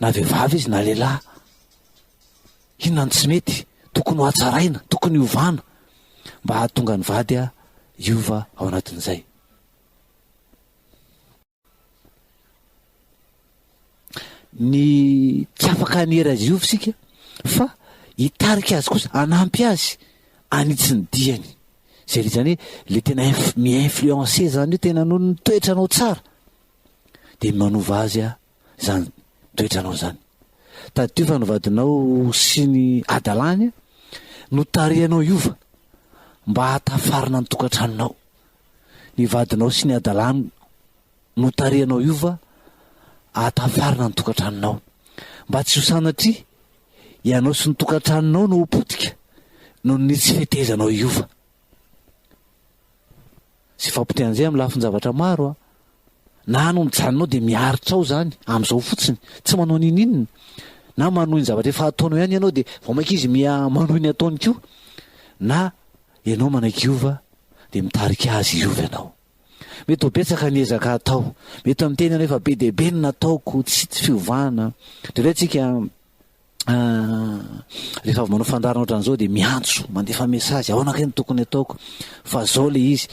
na vehivavy izy na lehilahy inona ny tsy mety tokony ho atsaraina, tokony hiovana mba hahatonga ny vady hiova ao anatin'izay. Ny tsy afaka hanery azy iova sika fa hitarika azy kosa, anampy azy anitsy ny diany zay zany le tena mi-influencer zany io tena noho ny toetranao tsara de manova azy zany toetranao zany. Tadio fa novadinao sy ny adalany no tarihanao iova mba hatafarina ny tokantranonao, ny vadinao sy ny adalany no tarihanao iova hatafarina ny tokantranonao mba tsy ho sanatria ianao sy ny tokantranonao no potika no ny tsy fetezanao iova. Sy fampotean'izay amin'ny lafiny zavatra maro na no mijanonao de miaritra ao zany am'izao fotsiny tsy manao ninina na manohy ny zavatra efa ataonao ihany ianao de vao maika izy manohy ny ataony ko na ianao manaikiova de mitarika azy iova ianao. Mety ho betsaka ny ezaka atao, mety amin'ny teny ianao efa be de be ny nataoko tsy fiovana de tsika rehefa avy manao fandarana ohatran'izao de miantso mandefa mesazy ahoana ny tokony ataoko fa zao le izy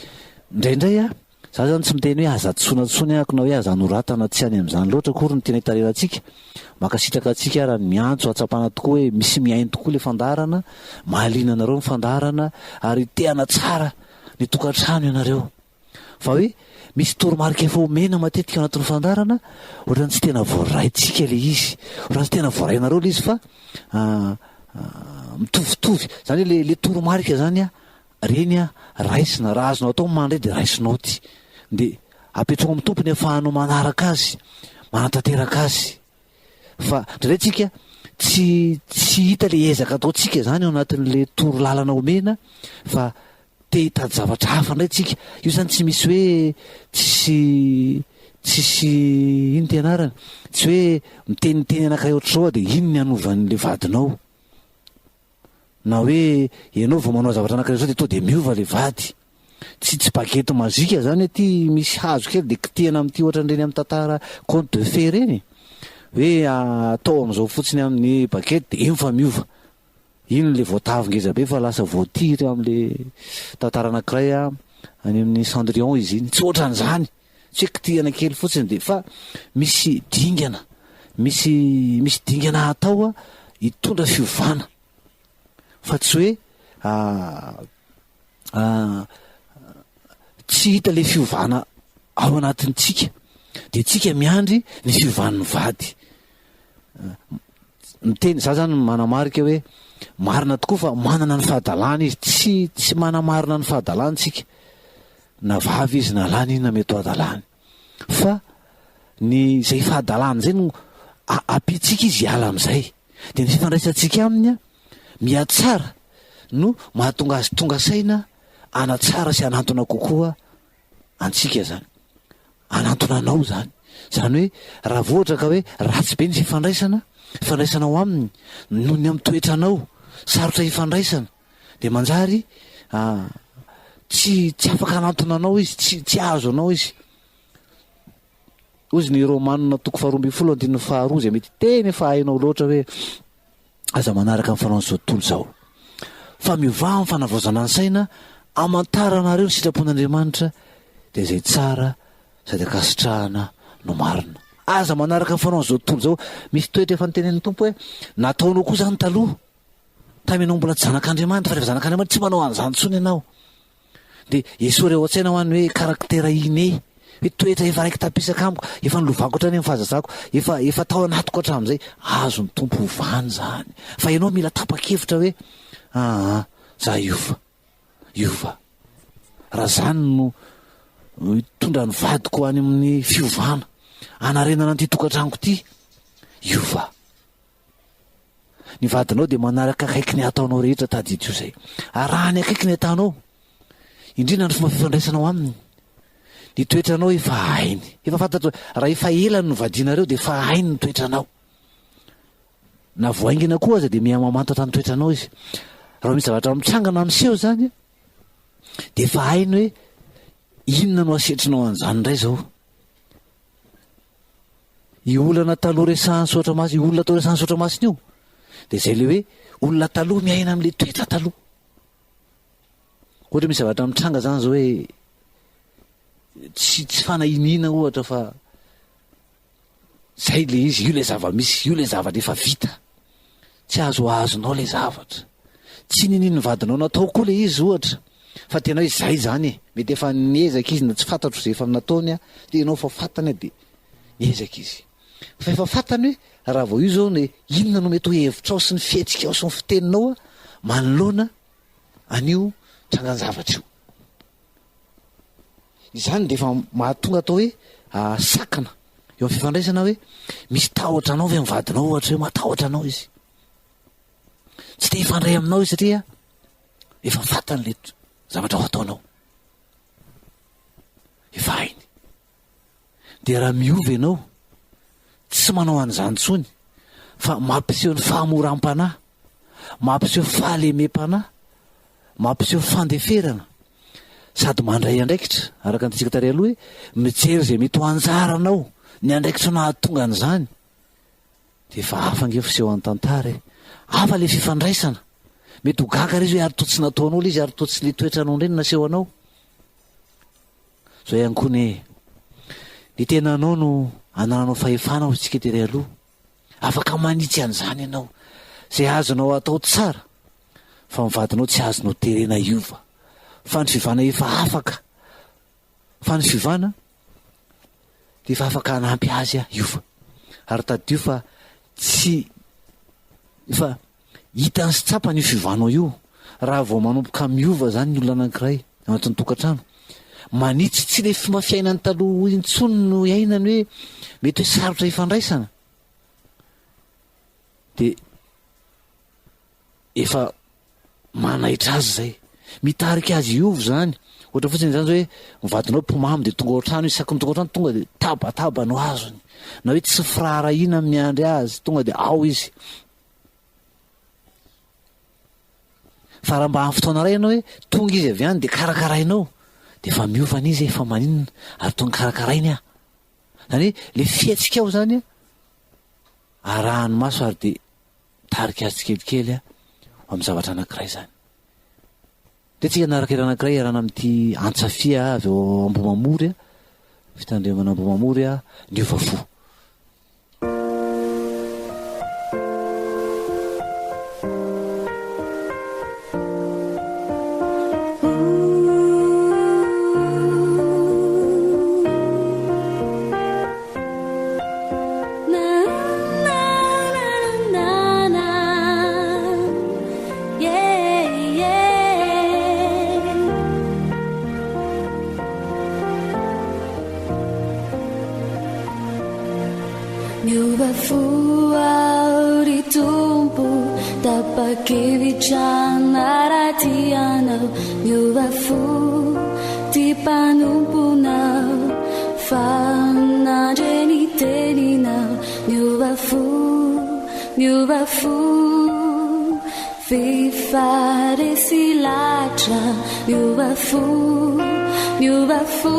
indraindray za zany tsy miteny hoe azatsonatsony ako na hoe azanoratana tsy any am'izany loatra kory ny tena hitarerantsika makasitraka atsika raha ny miantso atsapana tokoa hoe misy miainy tokoa le fandarana, mahaliana anareo ny fandarana ary teana tsara ny tokantrano ianareo fa hoe misy toromarika efa omena matetika anatin'ny fandarana ohatrany tsy tena voaraitsika le izy, ohatrany tsy tena voarainareo le izy fa mitovitovy zany le toromarika zany reny raisina raha azonao atao mandray de raisinao ty de apetrao amin'ny tompony afahanao manaraka azy manatanteraka azy fa ndraindraytsika tsy hita le ezaka ataotsika zany ao anatin'le toro lalana omena fa te hitady zavatra hafa ndray tsika io zany tsy misy hoe tsisy ino tenarany tsy hoe miteniteny anakay ohatrao de ino ny anovan'le vadinao na hoe ianao vao manao zavatra anakireo zao de to de miova le vady tsy bagety mazika zany ty misy hazo kely de kitihana amin'ity ohatran'ireny amin'ny tantara conte de fée reny hoe atao am'izao fotsiny amin'ny bagety de iny fa miova ino le voatavy ngeza be fa lasa voatiry am'le tantara anankiray any amin'ny Cendrillon izy iny tsy ohatran'izany tsy hoe kitihana kely fotsiny de fa misy dingana misy dingana atao hitondra fiovana fa tsy hoe tsy hita le fiovana ao anatintsika de tsika miandry ny fiovan'ny vady miteny za zany manamarika hoe marina tokoa fa manana ny fahadalana izy tsy manamarina ny fahadalantsika na vavy izy na lany iny na mety ho adalany fa ny zay fahadalana zay no apitsika izy hiala am'izay de ny fifandraisantsika aminy miatsara no mahatonga azy tonga saina anatsara sy anantona kokoa antsika zany anantona anao zany hoe raha voatra ka hoe ratsy be ny fifandraisana ao aminy noho ny amin'ny toetranao sarotra hifandraisana de manjary tsy afaka anantona anao izy tsy azo anao izy ozy ny romanina toko 12:12 zay mety teny efa hainao loatra hoe aza manaraka amin'ny fanao zao tontolo zao fa miova amin'ny fanavaozana ny saina amantaranareo ny sitrapon'Andriamanitra de zay tsara sady akasitrahana no marina. Aza manaraka amin'ny fanao zao tontolo zao misy toetra efa nitenen'ny tompo hoe nataonao koa zany taloha tamianao mbola tsy zanak'Andriamanitra fa rehefa zanak'Andriamanitra tsy manao an'izany tsony ianao de Jesosy reo an-tsaina ho any hoe karaktera ine hoe toetra efa raiky tapisaka amiko efa nilovako hatrany amin'ny fahazazako efa tao anatiko hatramin'izay azo ny tompo hovany zany fa ianao mila tapa-kevitra hoe za iova raha zany no tondra ny vadiko any amin'ny fiovana anarenana an'ity tokantranoko ty iova ny vadinao dia manaraka akaiky ny ataonao rehetra tadidy io zay, arahany akaiky ny atanao, indrindra ny fomba fifandraisanao aminy. Ny toetranao efa hainy, efa fantatra raha efa elany no vadinareo dia efa hainy ny toetranao. Na voaingina koa aza dia mihamamantatra ny toetranao izy. Raha misy zavatra mitsangana miseho zany dia efa hainy hoe inona no asetrinao an'izany indray zao. I olana taloha resahany soatra masina, i olona tao resahany soatra masina io dia izay le hoe olona taloha miaina amin'le toetra taloha. Ohatra misy zavatra mitranga zany zao hoe tsy fanahinina ohatra fa zay le izy, io le zava-misy, io le zavatra efa vita, tsy azoazonao le zavatra, tsy nininy vadinao natao koa le izy ohatra, fa tena hoe zay zany e, mety efa niezaka izy na tsy fantatro zay efa nataony a, dia ianao fa fantany dia niezaka izy. Fa efa fantany hoe raha vao io zao ne inona no mety ho hevitrao sy ny fihetsika ao sy ny fiteninao a manoloana an'io trangan-zavatra io. Izany dia efa mahatonga atao hoe sakana eo amin'ny fifandraisana hoe misy tahotra anao ve mivadinao ohatra hoe matahotra anao izy, tsy te hifandray aminao izy satria efa fantany le zavatra ho ataonao, efa hainy. Dia raha miova ianao tsy manao an'izany tsony fa mampiseho ny fahamoram-panahy, mampiseho fahalemem-panahy, mampiseho fandeferana, sady mandray andraikitra araka ny tsika tary aloha hoe mijery izay mety ho anjaranao ny andraikitra nahatonga an'izany, dia efa hafa ange fiseho an'ny tantara e, hafa le fifandraisana. Mety ho gaga izy hoe ary to tsy nataonao le izy, ary to tsy le toetranao indray no naseho anao. Zao ihany koa ny tenanao no anananao fahefana ho tsika tery aloha, afaka manitsy an'izany ianao, zay azonao atao tsara, fa mivadinao tsy azonao terena iova, fa ny fivana efa afaka, fa ny fivana dia efa afaka hanampy azy iova. Ary tadio fa tsy fa hita ny sy tsapany io fivanao io. Raha vao manomboka miova zany ny olona anankiray anatin'ny tokantrano, manitsy tsy le fomba fiainany taloha intsony no iainany hoe mety hoe sarotra ifandraisana, dia efa manaitra azy zay, mitarika azy iova zany. Ohatra fotsiny zany zao hoe mivadinao mpomamy dia tonga ao trano izy, saky ny tonga ao trano tonga dia tabataba no azony, na hoe tsy firaharahiana miandry azy, tonga dia ao izy. Fa raha mba amin'ny fotoana ray ianao hoe tonga izy avy any dia karakarainao, dia efa miovana izy, efa maninona ary tonga karakarainy a. Zany hoe le fihetsika ao zany a arahany maso ary dia tarika azy tsikelikely a amin'ny zavatra anankiray zany. Dia tsika naraka era anankiray arana amin'ity Antsafia avy ao Ambomamory a, fitandremana Ambomamory a, niova fo. Miova fo ry tompo tapa-kevitra raha miova fo ty mpanomponao fanandreny teninao, miova fo fifaresy latra, miova fo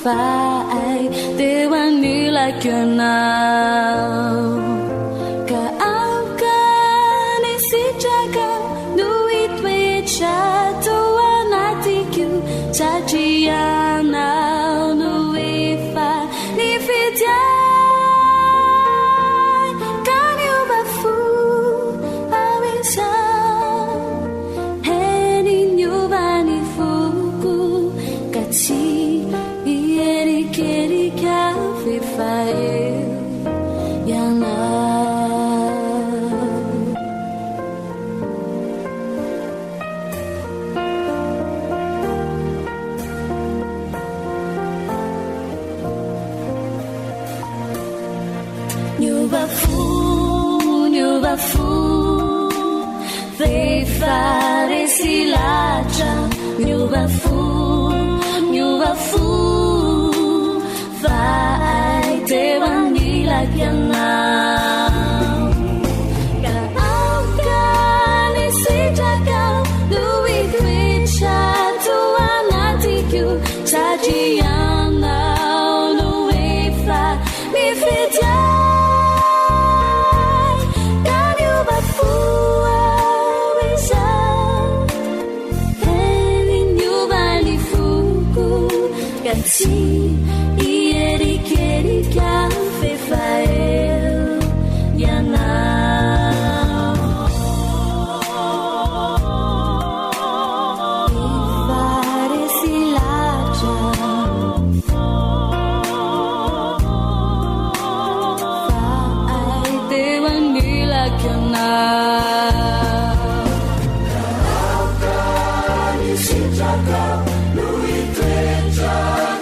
fa'ay teo anilako ianao, ka aoka ny sitraka no hitoetra tao anatiko, satria ianao no efa nifidiay, ka miova fo ao izao, heny niova ny foko ka tsy kerika fefa eo ianao. Miova fo vehivavy silatra miova fo fa ai teo anilakianao ka aoka ny sitraka no itoetrato anatiko satrianao no efa mifitiay ka miova fo si ierikerika fefael yanao vare silatra fa ai teo anilakianao kaukani sitraka no itoetrato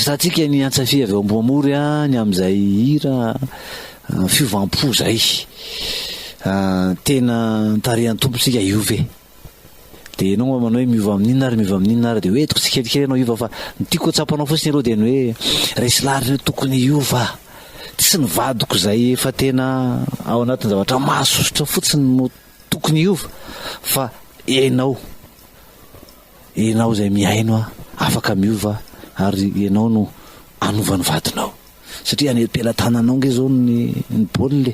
akasitratsika ny antsafia avy eo amboamory ny am'izay hira fiovampo zay tena tarehan'ny tompotsika iove de enao manao hoe miova amin'inona ary de hoe toko tsikelikely anao iova fa nytiako atsapanao fotsiny aloha de ny hoe resy lariny tokony iova tsy ny vadiko zay efa tena ao anatin'ny zavatra mahasosotra fotsiny no tokony iova fa enao zay miaino afaka miova ary ianao no anova ny vadinao satria anepelantananao nge zao ny baolina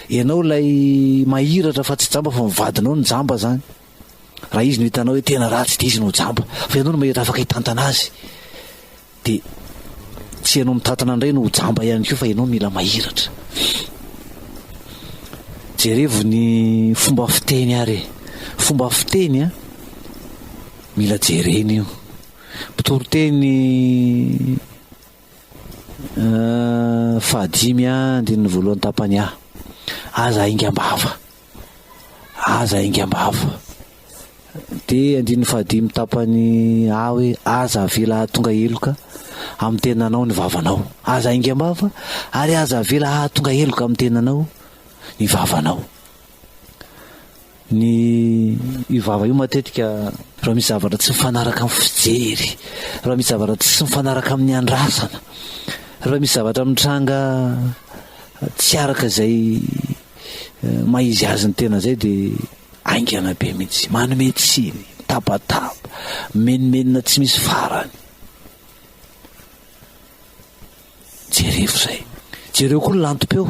ianao lay mahiratra fa tsy jamba fa mivadinao ny jamba zany raha izy no hitanao hoe tena ratsy de izy no jamba fa ianao no mahiratra afaka hitantana azy de tsy ianao mitantana indray no jamba ihany koa fa ianao mila mahiratra jerevo ny fomba fiteny ary fomba fiteny mila jereny io mpitoroteny fahadimy andininy voalohany tapany aza aingam-bava de andininy fahadimy tapany hoe aza avela tonga eloka amin'ny tenanao ny vavanao aza aingam-bava ary aza avela tonga eloka amin'ny tenanao ny vavanao ny ivava io matetika raha misy zavatra tsy mifanaraka amin'ny fijery raha misy zavatra tsy mifanaraka amin'ny andrasana raha misy zavatra mitranga tsy araka zay maizy azy ny tena zay de aingana be mihitsy manome tsiny tabataba menimenina tsy misy farany jerefo zay jereo koa lantom-peo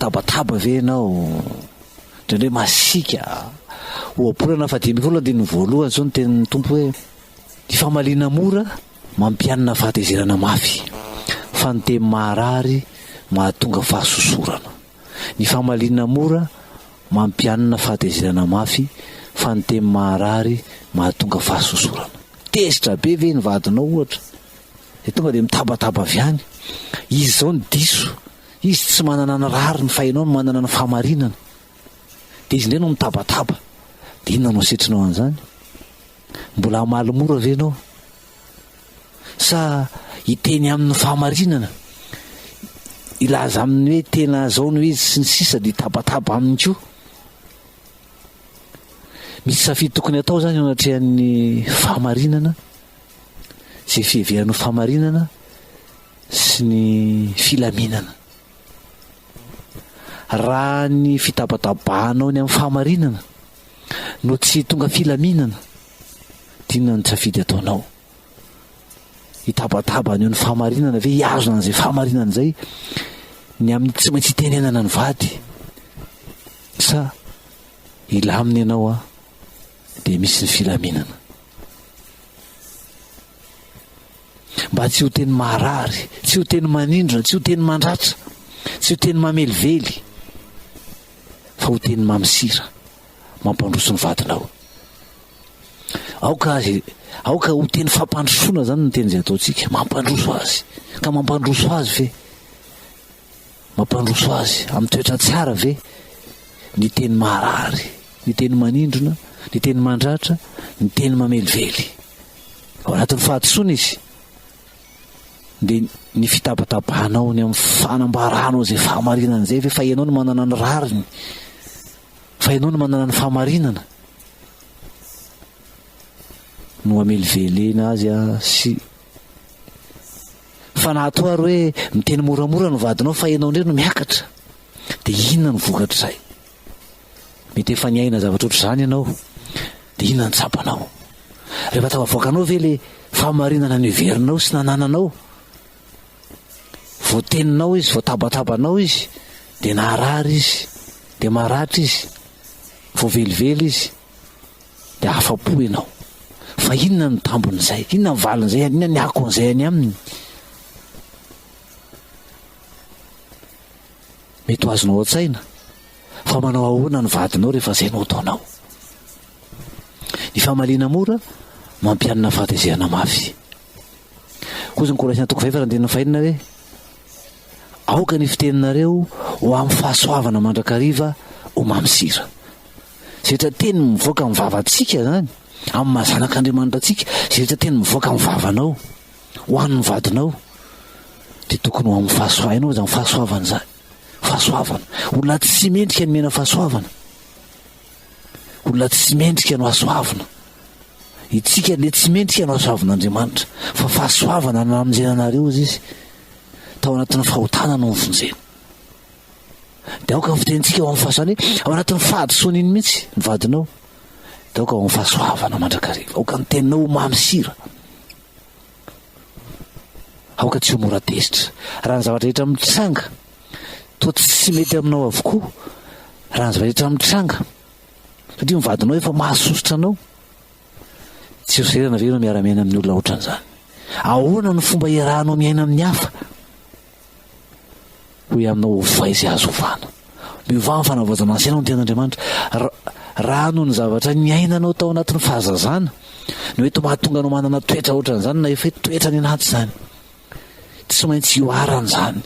tabataba ve enao ndrendre masika oaporana fa 10 voalohany zao ny tenin'ny tompo hoe ny famalina mora mampianina fahatezerana mafy fa ny teny marary mahatonga fahasosorana ny famalina mora mampianina fahatezerana mafy fa ny teny marary mahatonga fahasosorana tezitra be ve ny vadinao ohatra de tonga de mitabataba avy any izy zao ny diso izy tsy manana ny rary ny fahinao no manana ny fahamarinana, de izy ndray no mitabataba. De inona no asetrinao an'izany? Mbola malomora ve anao? Sa iteny amin'ny fahamarinana, ilaza amin'ny hoe tena zao no izy sy ny sisa de tabataba aminy koa. Misy safidy tokony atao zany ao anatrehan'ny fahamarinana, zay fiheveran'ny fahamarinana sy ny filaminana. Raha ny fitabatabahanao ny amin'ny fahamarinana no tsy tonga filaminana, dinona ny safidy ataonao? Itabataba ny fahamarinana ve hiazona an'izay fahamarinana zay ny amin'ny tsy maintsy itenenana ny vady, sa ilamina ianao de misy ny filaminana? Mba tsy ho teny marary, tsy ho teny manindrona, tsy ho teny mandratra, tsy ho teny mamelively, fa ho teny mamisira, mampandroso ny vadinao. Aoka ho teny fampandrosoana zany ny teny zay ataontsika, mampandroso azy. Ka mampandroso azy ve? Mampandroso azy amin'ny toetra tsara ve? Ny teny marary, ny teny manindrona, ny teny mandratra, ny teny mamelively. Ao anatin'ny fahadisoana izy, de ny fitabatabahanao ny amin'ny fanambaranao zay fahamarinana zay ve? Fa ianao no manana ny rariny, fa ianao no manana ny fahamarinana no amelivelena azy sy fa na atao ary hoe miteny moramora no vadinao fa ianao ndray no miakatra, de inona ny vokatra zay? Mety efa niaina zavatra ohatr'izany ianao, de inona ny tsapanao? Rehefa tafavoakanao ve le fahamarinana ny iverinao sy nanananao, voateninao izy, voatabatabanao izy, de narary izy, de maratra izy, voavelively izy, de afa-po ianao. Fa inona ny tambon'izay? Inona ny valin'izay? Inona ny akon'izay any aminy? Mety ho azonao an-tsaina, fa manao ahoana ny vadinao rehefa zay no ataonao? Ny fahamaliana mora mampianina fahatezerana mafy. Koa zany Korintiana 5:24 hoe aoka ny fiteninareo ho amin'ny fahasoavana mandrakariva ho mamisira. Zay teny mivoaka amin'ny vavantsika zany, amin'ny mahazanak'Andriamanitra atsika, zay teny mivoaka amin'ny vavanao ho an'ny vadinao, de tokony ho amin'ny fahasoavanao zany fahasoavana zany. Fahasoavana, olona tsy mendrika ny mena fahasoavana, olona tsy mendrika no asoavana. Itsika le tsy mendrika no asoavan'Andriamanitra, fa fahasoavana na amin'izay izy tao anatin'ny fahotana no mivonjena. De aoka ny fitenitsika ao amin'ny fahasoavana, ao anatin'ny fahadisoana iny mihitsy ny vadinao, de aoka ao amin'ny fahasoavana mandrakariva, aoka ny teninao ho mamisira, aoka tsy ho mora tesitra. Raha ny zavatra rehetra mitranga toa tsy mety aminao avokoa, raha ny zavatra rehetra mitranga satria mivadinao efa mahasosotra anao, tsy hoserana ve no miara-miaina amin'ny olona ohatran'izany? Ahoana ny fomba iarahanao miaina amin'ny hafa? Hoe aminao ovay izay azo ovana, miovana fanavaozana ansaina no tenin'Andriamanitra. Raha no ny zavatra niainanao tao anatin'ny fahazazana no eto mahatonga anao manana toetra ohatran'izany, na efa toetra ny anaty zany, tsy maintsy ioaran'izany,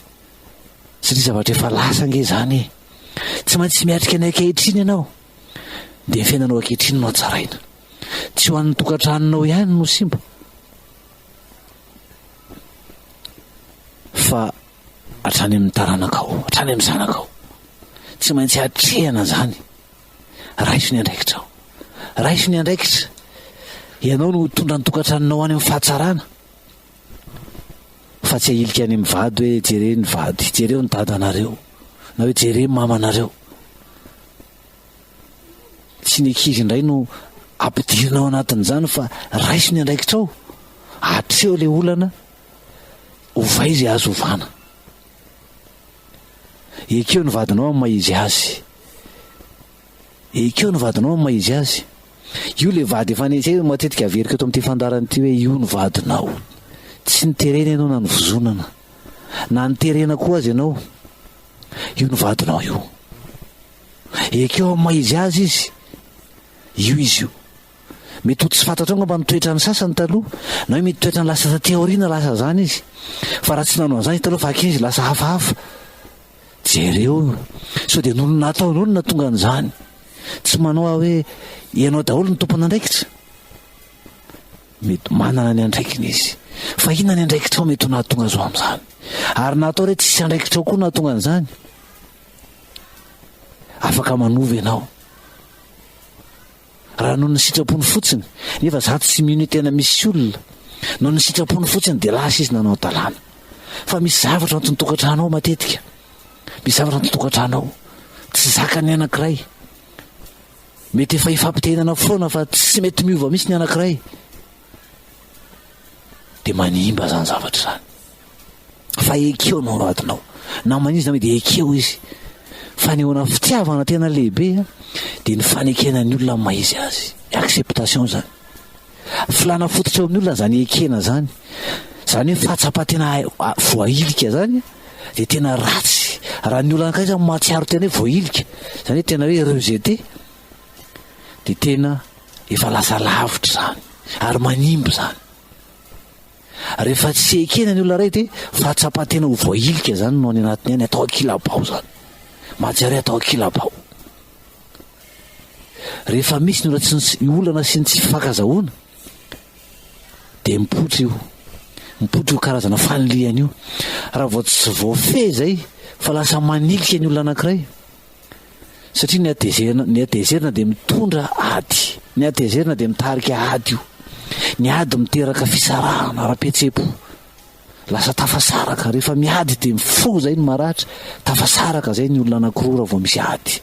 satria zavatra efa lasa nge zany, tsy maintsy miatrika ny ankehitriny ianao, de ny fiainanao ankehitriny no atsaraina, tsy ho an'ny tokantranonao ihany no simba, fa hatrany amin'ny taranakao, hatrany amin'ny zanakao. Tsy maintsy hatrehana zany. Raiso ny andraikitra ao, raiso ny andraikitra, ianao no tondra ny tokantranonao any amin'ny fahatsarana, fa tsy ahilika any amin'ny vady hoe jere ny vady, jereo ny dadanareo, na hoe jere ny mamanareo. Tsy ny ankizy indray no ampidirinao anatin'izany, fa raiso ny andraikitra ao, hatreo le olana ovay izay azo ovana. Ekeo ny vadinao amin'ny maizy azy, ekeo ny vadinao amin'ny maizy azy. Io le vady efa netsay matetika averika eto amin'ity fandarana ity hoe io ny vadinao, tsy niterena ianao na ny vozonana, na niterena koa azy ianao, io ny vadinao io. Ekeo amin'ny maizy azy izy, io izy io. Mety ho tsy fantatrao ngamba nitoetra ny sasany taloha, na hoe mety toetra ny lasa taty aoriana lasa zany izy, fa raha tsy nanao an'izany taloha fa ankizy lasa hafahafa, jereo sao de nono nataonao na tonga an'izany tsy manao hoe ianao daholo ny tompona andraikitra mety manana ny andraikiny izy fa inona ny andraikitra ao mety ho nahatonga zao amin'izany ary natao re tsisy andraikitra ao koa nahatonga an'izany afaka manovy ianao raha noho ny sitrapony fotsiny nefa za tsy mino tena misy olona noho ny sitrapony fotsiny de lasa izy nanao talàna fa misy zavatra antontokantrano ao matetika misy zavatra antontokantrano ao tsy zakany anankiray mety efa ifampitenana foana fa tsy mety miova misy ny anankiray de manimba zany zavatra zany fa ekeo no atinao na manizy na de ekeo izy fa ny ona fitiavana tena lehibe de ny fanekena ny olona maizy azy acceptation zany filana fototra amin'ny olona zany ekena zany zany hoe fahatsapatena voailika zany de tena ratsy raha ny olona anakay zany mahatsiaro tena hoe voailika zany hoe tena hoe rejeté de tena efa lasa lavitra zany ary manimby zany rehefa tsy ekena ny olona ray de fahatsapatena ho voailika zany no any anatiny any atao akilabao zany mahatsiaro atao akilabao rehefa misy ny olana sy ny tsy fakazahoana de mipotry io karazana faniliana io raha vao tsy voafe zay fa lasa manilika ny olona anankiray satria ny atezerina de mitondra ady ny atezerina de mitarika ady io ny ady miteraka fisarahana ra-petsepo lasa tafasaraka rehefa miady de mifo zay ny maratra tafasaraka zay ny olona anankiroa raha vao misy ady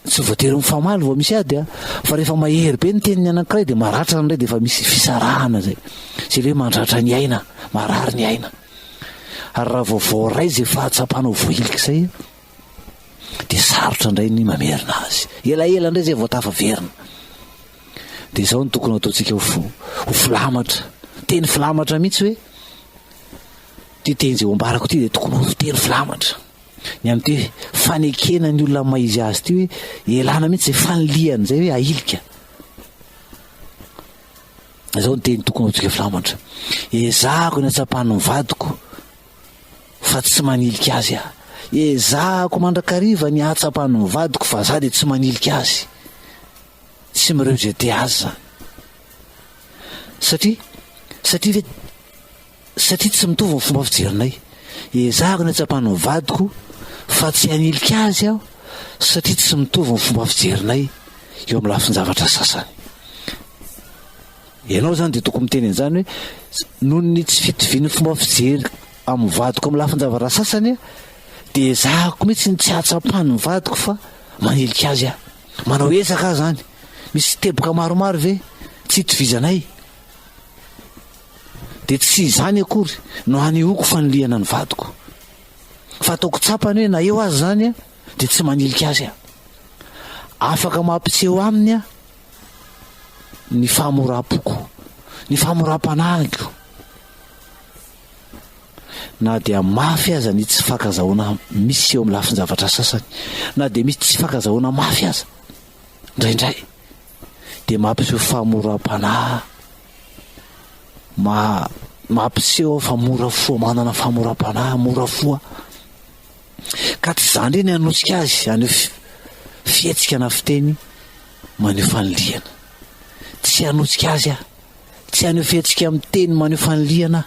tsy voatery mifamaly vao misy ady fa rehefa mahery be ny teniny anankiray de maratra nyray de efa misy fisarahana zay zay le hoe mandratra ny aina marary ny aina ary raha vao voaray zay fahatsapanao voailika zay de sarotra indray ny mamerina azy elaela indray zay vao tafaverina de zao ny tokony ataontsika ho filamatra teny filamatra mihitsy hoe ty teny zay ho ambarako ty de tokony ho teny filamatra ny am'ty hoe fanekena ny olona maizy azy ty hoe elana mihitsy zay faniliany zay hoe ailika zao ny teny tokony ataontsika filamatra ezahako ny atsapahany mivadiko fa tsy manilika azy ezahako mandrakariva ny atsapahany mivadiko fa za de tsy manilika azy tsy mirejete azy zany satria tsy mitovy ny fomba fijerinay ezahako ny atsapahany mivadiko fa tsy anilika azy aho satria tsy mitovy ny fomba fijerinay eo amin'ny lafiny zavatra sasany ianao zany de tokony miteny an'izany hoe noho ny tsy fitoviany fomba fijery amin'ny vadiko amin'ny lafiny zavatra sasany de ezahako mihitsy ny tsy atsapahany mivadiko fa manilika azy manao ezaka zany misy teboka maromaro ve tsy hitovizanay de tsy zany akory no hanehoako faniliana ny vadiko fa ataoko tsapany hoe na eo azy zany de tsy manilika azy afaka mampiseho aminy ny fahamorapoko ny fahamoram-panahiko na dia mafy aza ny tsy fakazahoana misy eo amin'ny lafiny zavatra sasany na de misy tsy fakazahoana mafy aza indraindray de mampiseho fahamoram-panahy mampiseho fa mora foa manana fahamoram-panahy mora foa ka tsy zany reny anotsika azy any fietsika na fiteny maneho faniliana tsy anotsika azy tsy aneho fietsika amin'ny teny maneho faniliana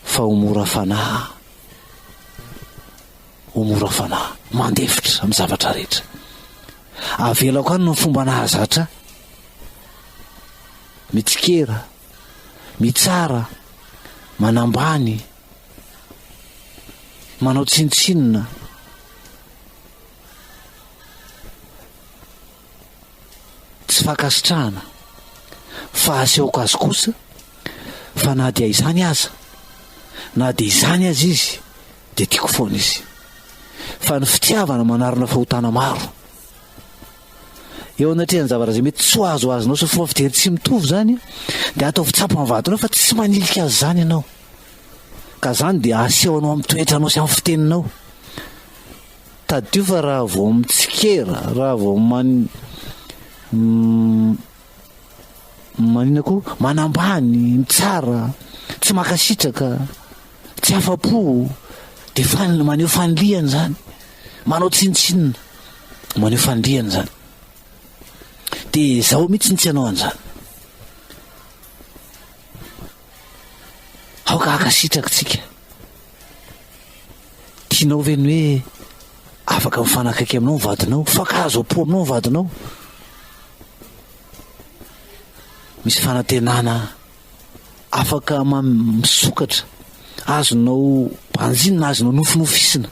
fa homora fanahy mandefitra amin'ny zavatra rehetra avelako any no fomba nahazatra mitsikera mitsara manambany manao tsinotsinona tsy fakasitrahana fa asehoko azy kosa fa na dia izany aza na dia izany azy izy de tiako foana izy fa ny fitiavana manarona fahotana maro eo anatrehan'ny zavatra zay mety tsy ho azo azonao sy fomba fijery tsy mitovy zany de atao fitsapa mivadinao fa tsy manilika azy zany ianao ka zany de aseho anao amin'ny toetra anao sy amin'ny fiteninao tadio fa raha vao mitsikera raha vao manina koa manambany mitsara tsy makasitraka tsy afapo de maneho faniliana zany, manao tsinitsinina maneho faniliana zany, de zaho mihitsy tsy anao an'izany. aoka akasitraka tsika, tianao veny hoe afaka mifanakaiky aminao mivadinao, fakazo apo aminao mivadinao, misy fanantenana afaka misokatra, azonao banjina, azonao nofinofisina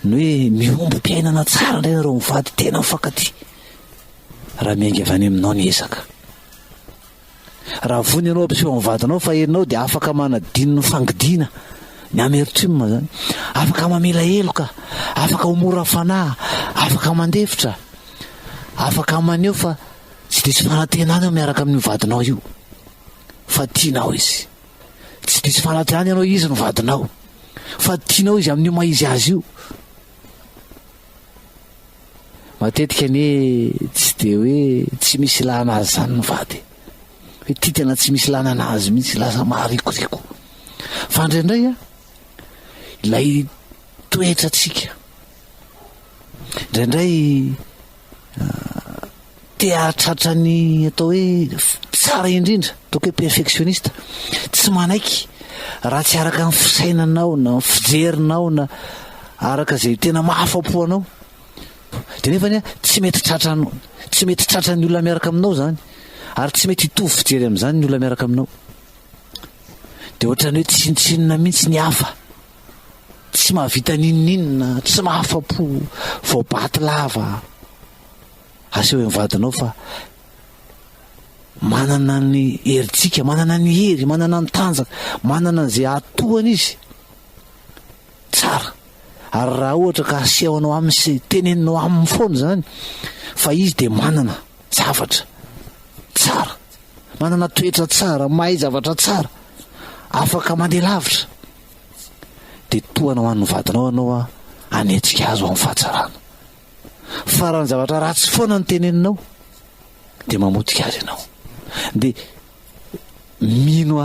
ny hoe miombo mpiainana tsara indray nareo mivady tena mifankaty, raha miainga avy any aminao ny ezaka. Raha vony ianao ampiseho mivadinao fa enao dia afaka manadino ny fangidiana, ny amertrima zany, afaka mamela heloka, afaka homora fanahy, afaka mandefitra, afaka maneho fa tsy diso fanantenana miaraka amin'ny mivadinao io, fa tianao izy. Tsy diso fanantenana ianao izy no vadinao, fa tianao izy amin'io maizy azy io. Matetika ny tsy de hoe tsy misy lana azy zany ny vady, hoe ty tena tsy misy lana anazy mihitsy, lasa maharikoriko. Fa indraindray ilay toetra tsika, indraindray te hahatratra ny atao hoe tsara indrindra, atao hoe perfectionniste, tsy manaiky raha tsy araka ny fisainanao na fijerinao na araka zay tena mahafapo anao, de nefany tsy mety tratranao, tsy mety tratran'ny olona miaraka aminao zany, ary tsy mety hitovy fijery amin'izany ny olona miaraka aminao. De ohatrany hoe tsinitsinina mihitsy ny hafa, tsy mahavita ninoninona, tsy mahafapo, vao baty lava aseho mivadinao, fa manana ny heritsika, manana ny hery, manana ny tanjaka, manana n'izay atohany izy tsara. Ary raha ohatra ka asehonao amin'ny sy teneninao amin'ny foana zany, fa izy de manana zavatra tsara, manana toetra tsara, mahay zavatra tsara, afaka mandeha lavitra, de tohanao an'ny vadinao anao anetsika azo amin'ny fahatsarana. Fa raha ny zavatra ratsy foana ny teneninao de mamotika azy ianao, de mino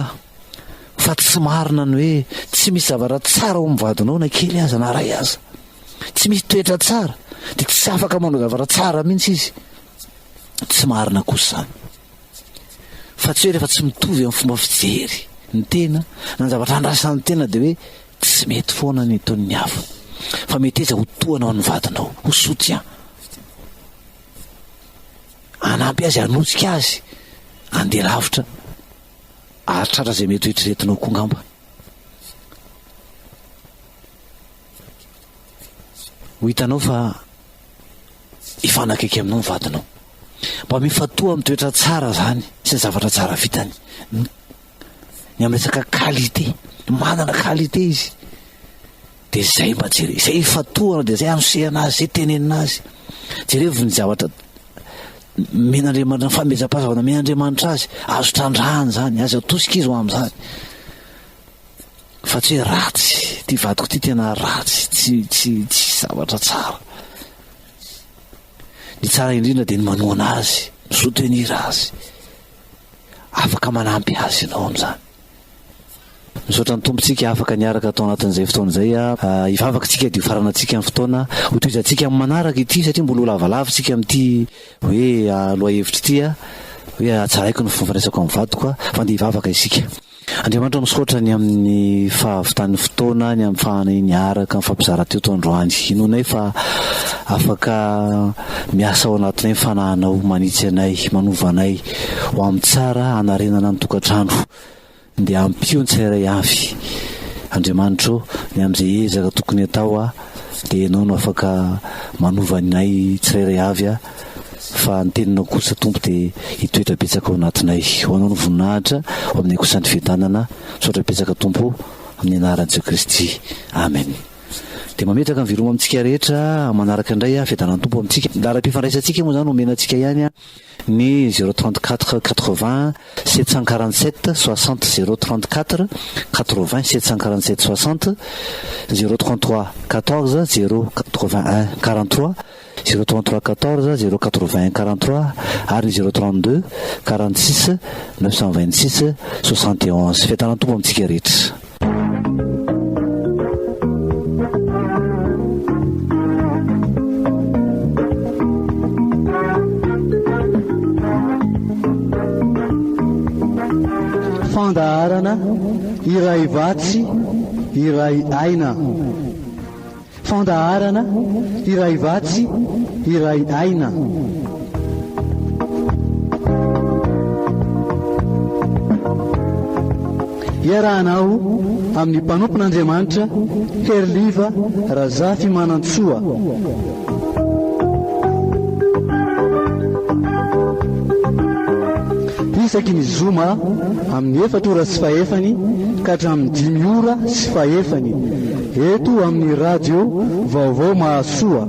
fa tsy marina ny hoe tsy misy zavatra tsara ao mivadinao na kely aza na ray aza, tsy misy toetra tsara de tsy afaka manao zavatra tsara mihitsy izy, tsy marina kosa zany. Fa tsy hoe rehefa tsy mitovy amin'ny fomba fijery ny tena na ny zavatra andrasan'ny tena de hoe tsy mety foana ny taon'ny hafa, fa mety eza ho tohanao ny vadinao, ho soutien, anampy azy, anotsika azy andeha lavitra, ahatratra zay mety hoetreretinao koa ngamba. Ho hitanao fa hifanakaiky aminao ny vadinao, mba mifatoa amin'ny toetra tsara zany sy ny zavatra tsara vitany, ny amin'ny resaka qualité, manana qualité izy, de zay mba jere, zay ifatoana, de zay anosehana azy, zay tenenina azy. Jerevy ny zavatra men'Andriamanitra, ny famezam-pahazavana men'Andriamanitra azy, azo trandrahany zany, azo atosika izy ho amin'izany. Fa tsy hoe ratsy, ty vadiko ty tena ratsy, tsy zavatra tsara. Ny tsara indrindra de ny manoana azy, ny soutenir azy, afaka manampy azy ianao amin'izany. Misaotra ny tompontsika afaka niaraka atao anatin'izay fotoana zay, ivavaka tsika de faranatsika amin'ny fotoana, ho toizantsika amin'ny manaraka ity, satria mbola lavalavitsika amin'ity hoe loha hevitra ity hoe atsaraiko ny fomfandraisako amin'ny vadiko, fa de ivavaka isika. Andriamanitra misaotra ny amin'ny fahavitan'ny fotoana, ny amin'ny fahana niaraka ny fampizara teo to androany, inonay fa afaka miasa ao anatinay fanahanao, manitsy anay, manovanay ho amin'ny tsara, anarenana ny tokantrano, de ampio ny tsirairay avy. Andriamanitra ny am'izay ezaka tokony atao de ianao no afaka manovanay tsirairay avy fa ny teninao kosa tompo de hitoetra betsaka ao anatinay, ho anao ny voninahitra ho aminay kosa ny fitanana, misaotra betsaka tompo amin'ny anaran'i Jesu Kristy, amen. De mametraka ny viroma amintsika rehetra manaraka indray fiadanan'ny tompo amintsika, lara-pifandraisantsika moa zany omenantsika ihany ny 034 80 747 60 034 80 747 60 033 14 081 43 033 14 081 43 ary 032 46 926 71. Fiadanan'ny tompo amintsika rehetra. fandaharana iray vatsy iray aina. Fandaharana iray vatsy iray aina. Iarahanao amin'ny mpanompon'Andriamanitra Herliva Razafy Manantsoa. Isaky ny zoma amin'ny 4 ora sy fahefany ka hatramin'ny 5 ora sy fahefany eto amin'ny radio Vaovao Mahasoa.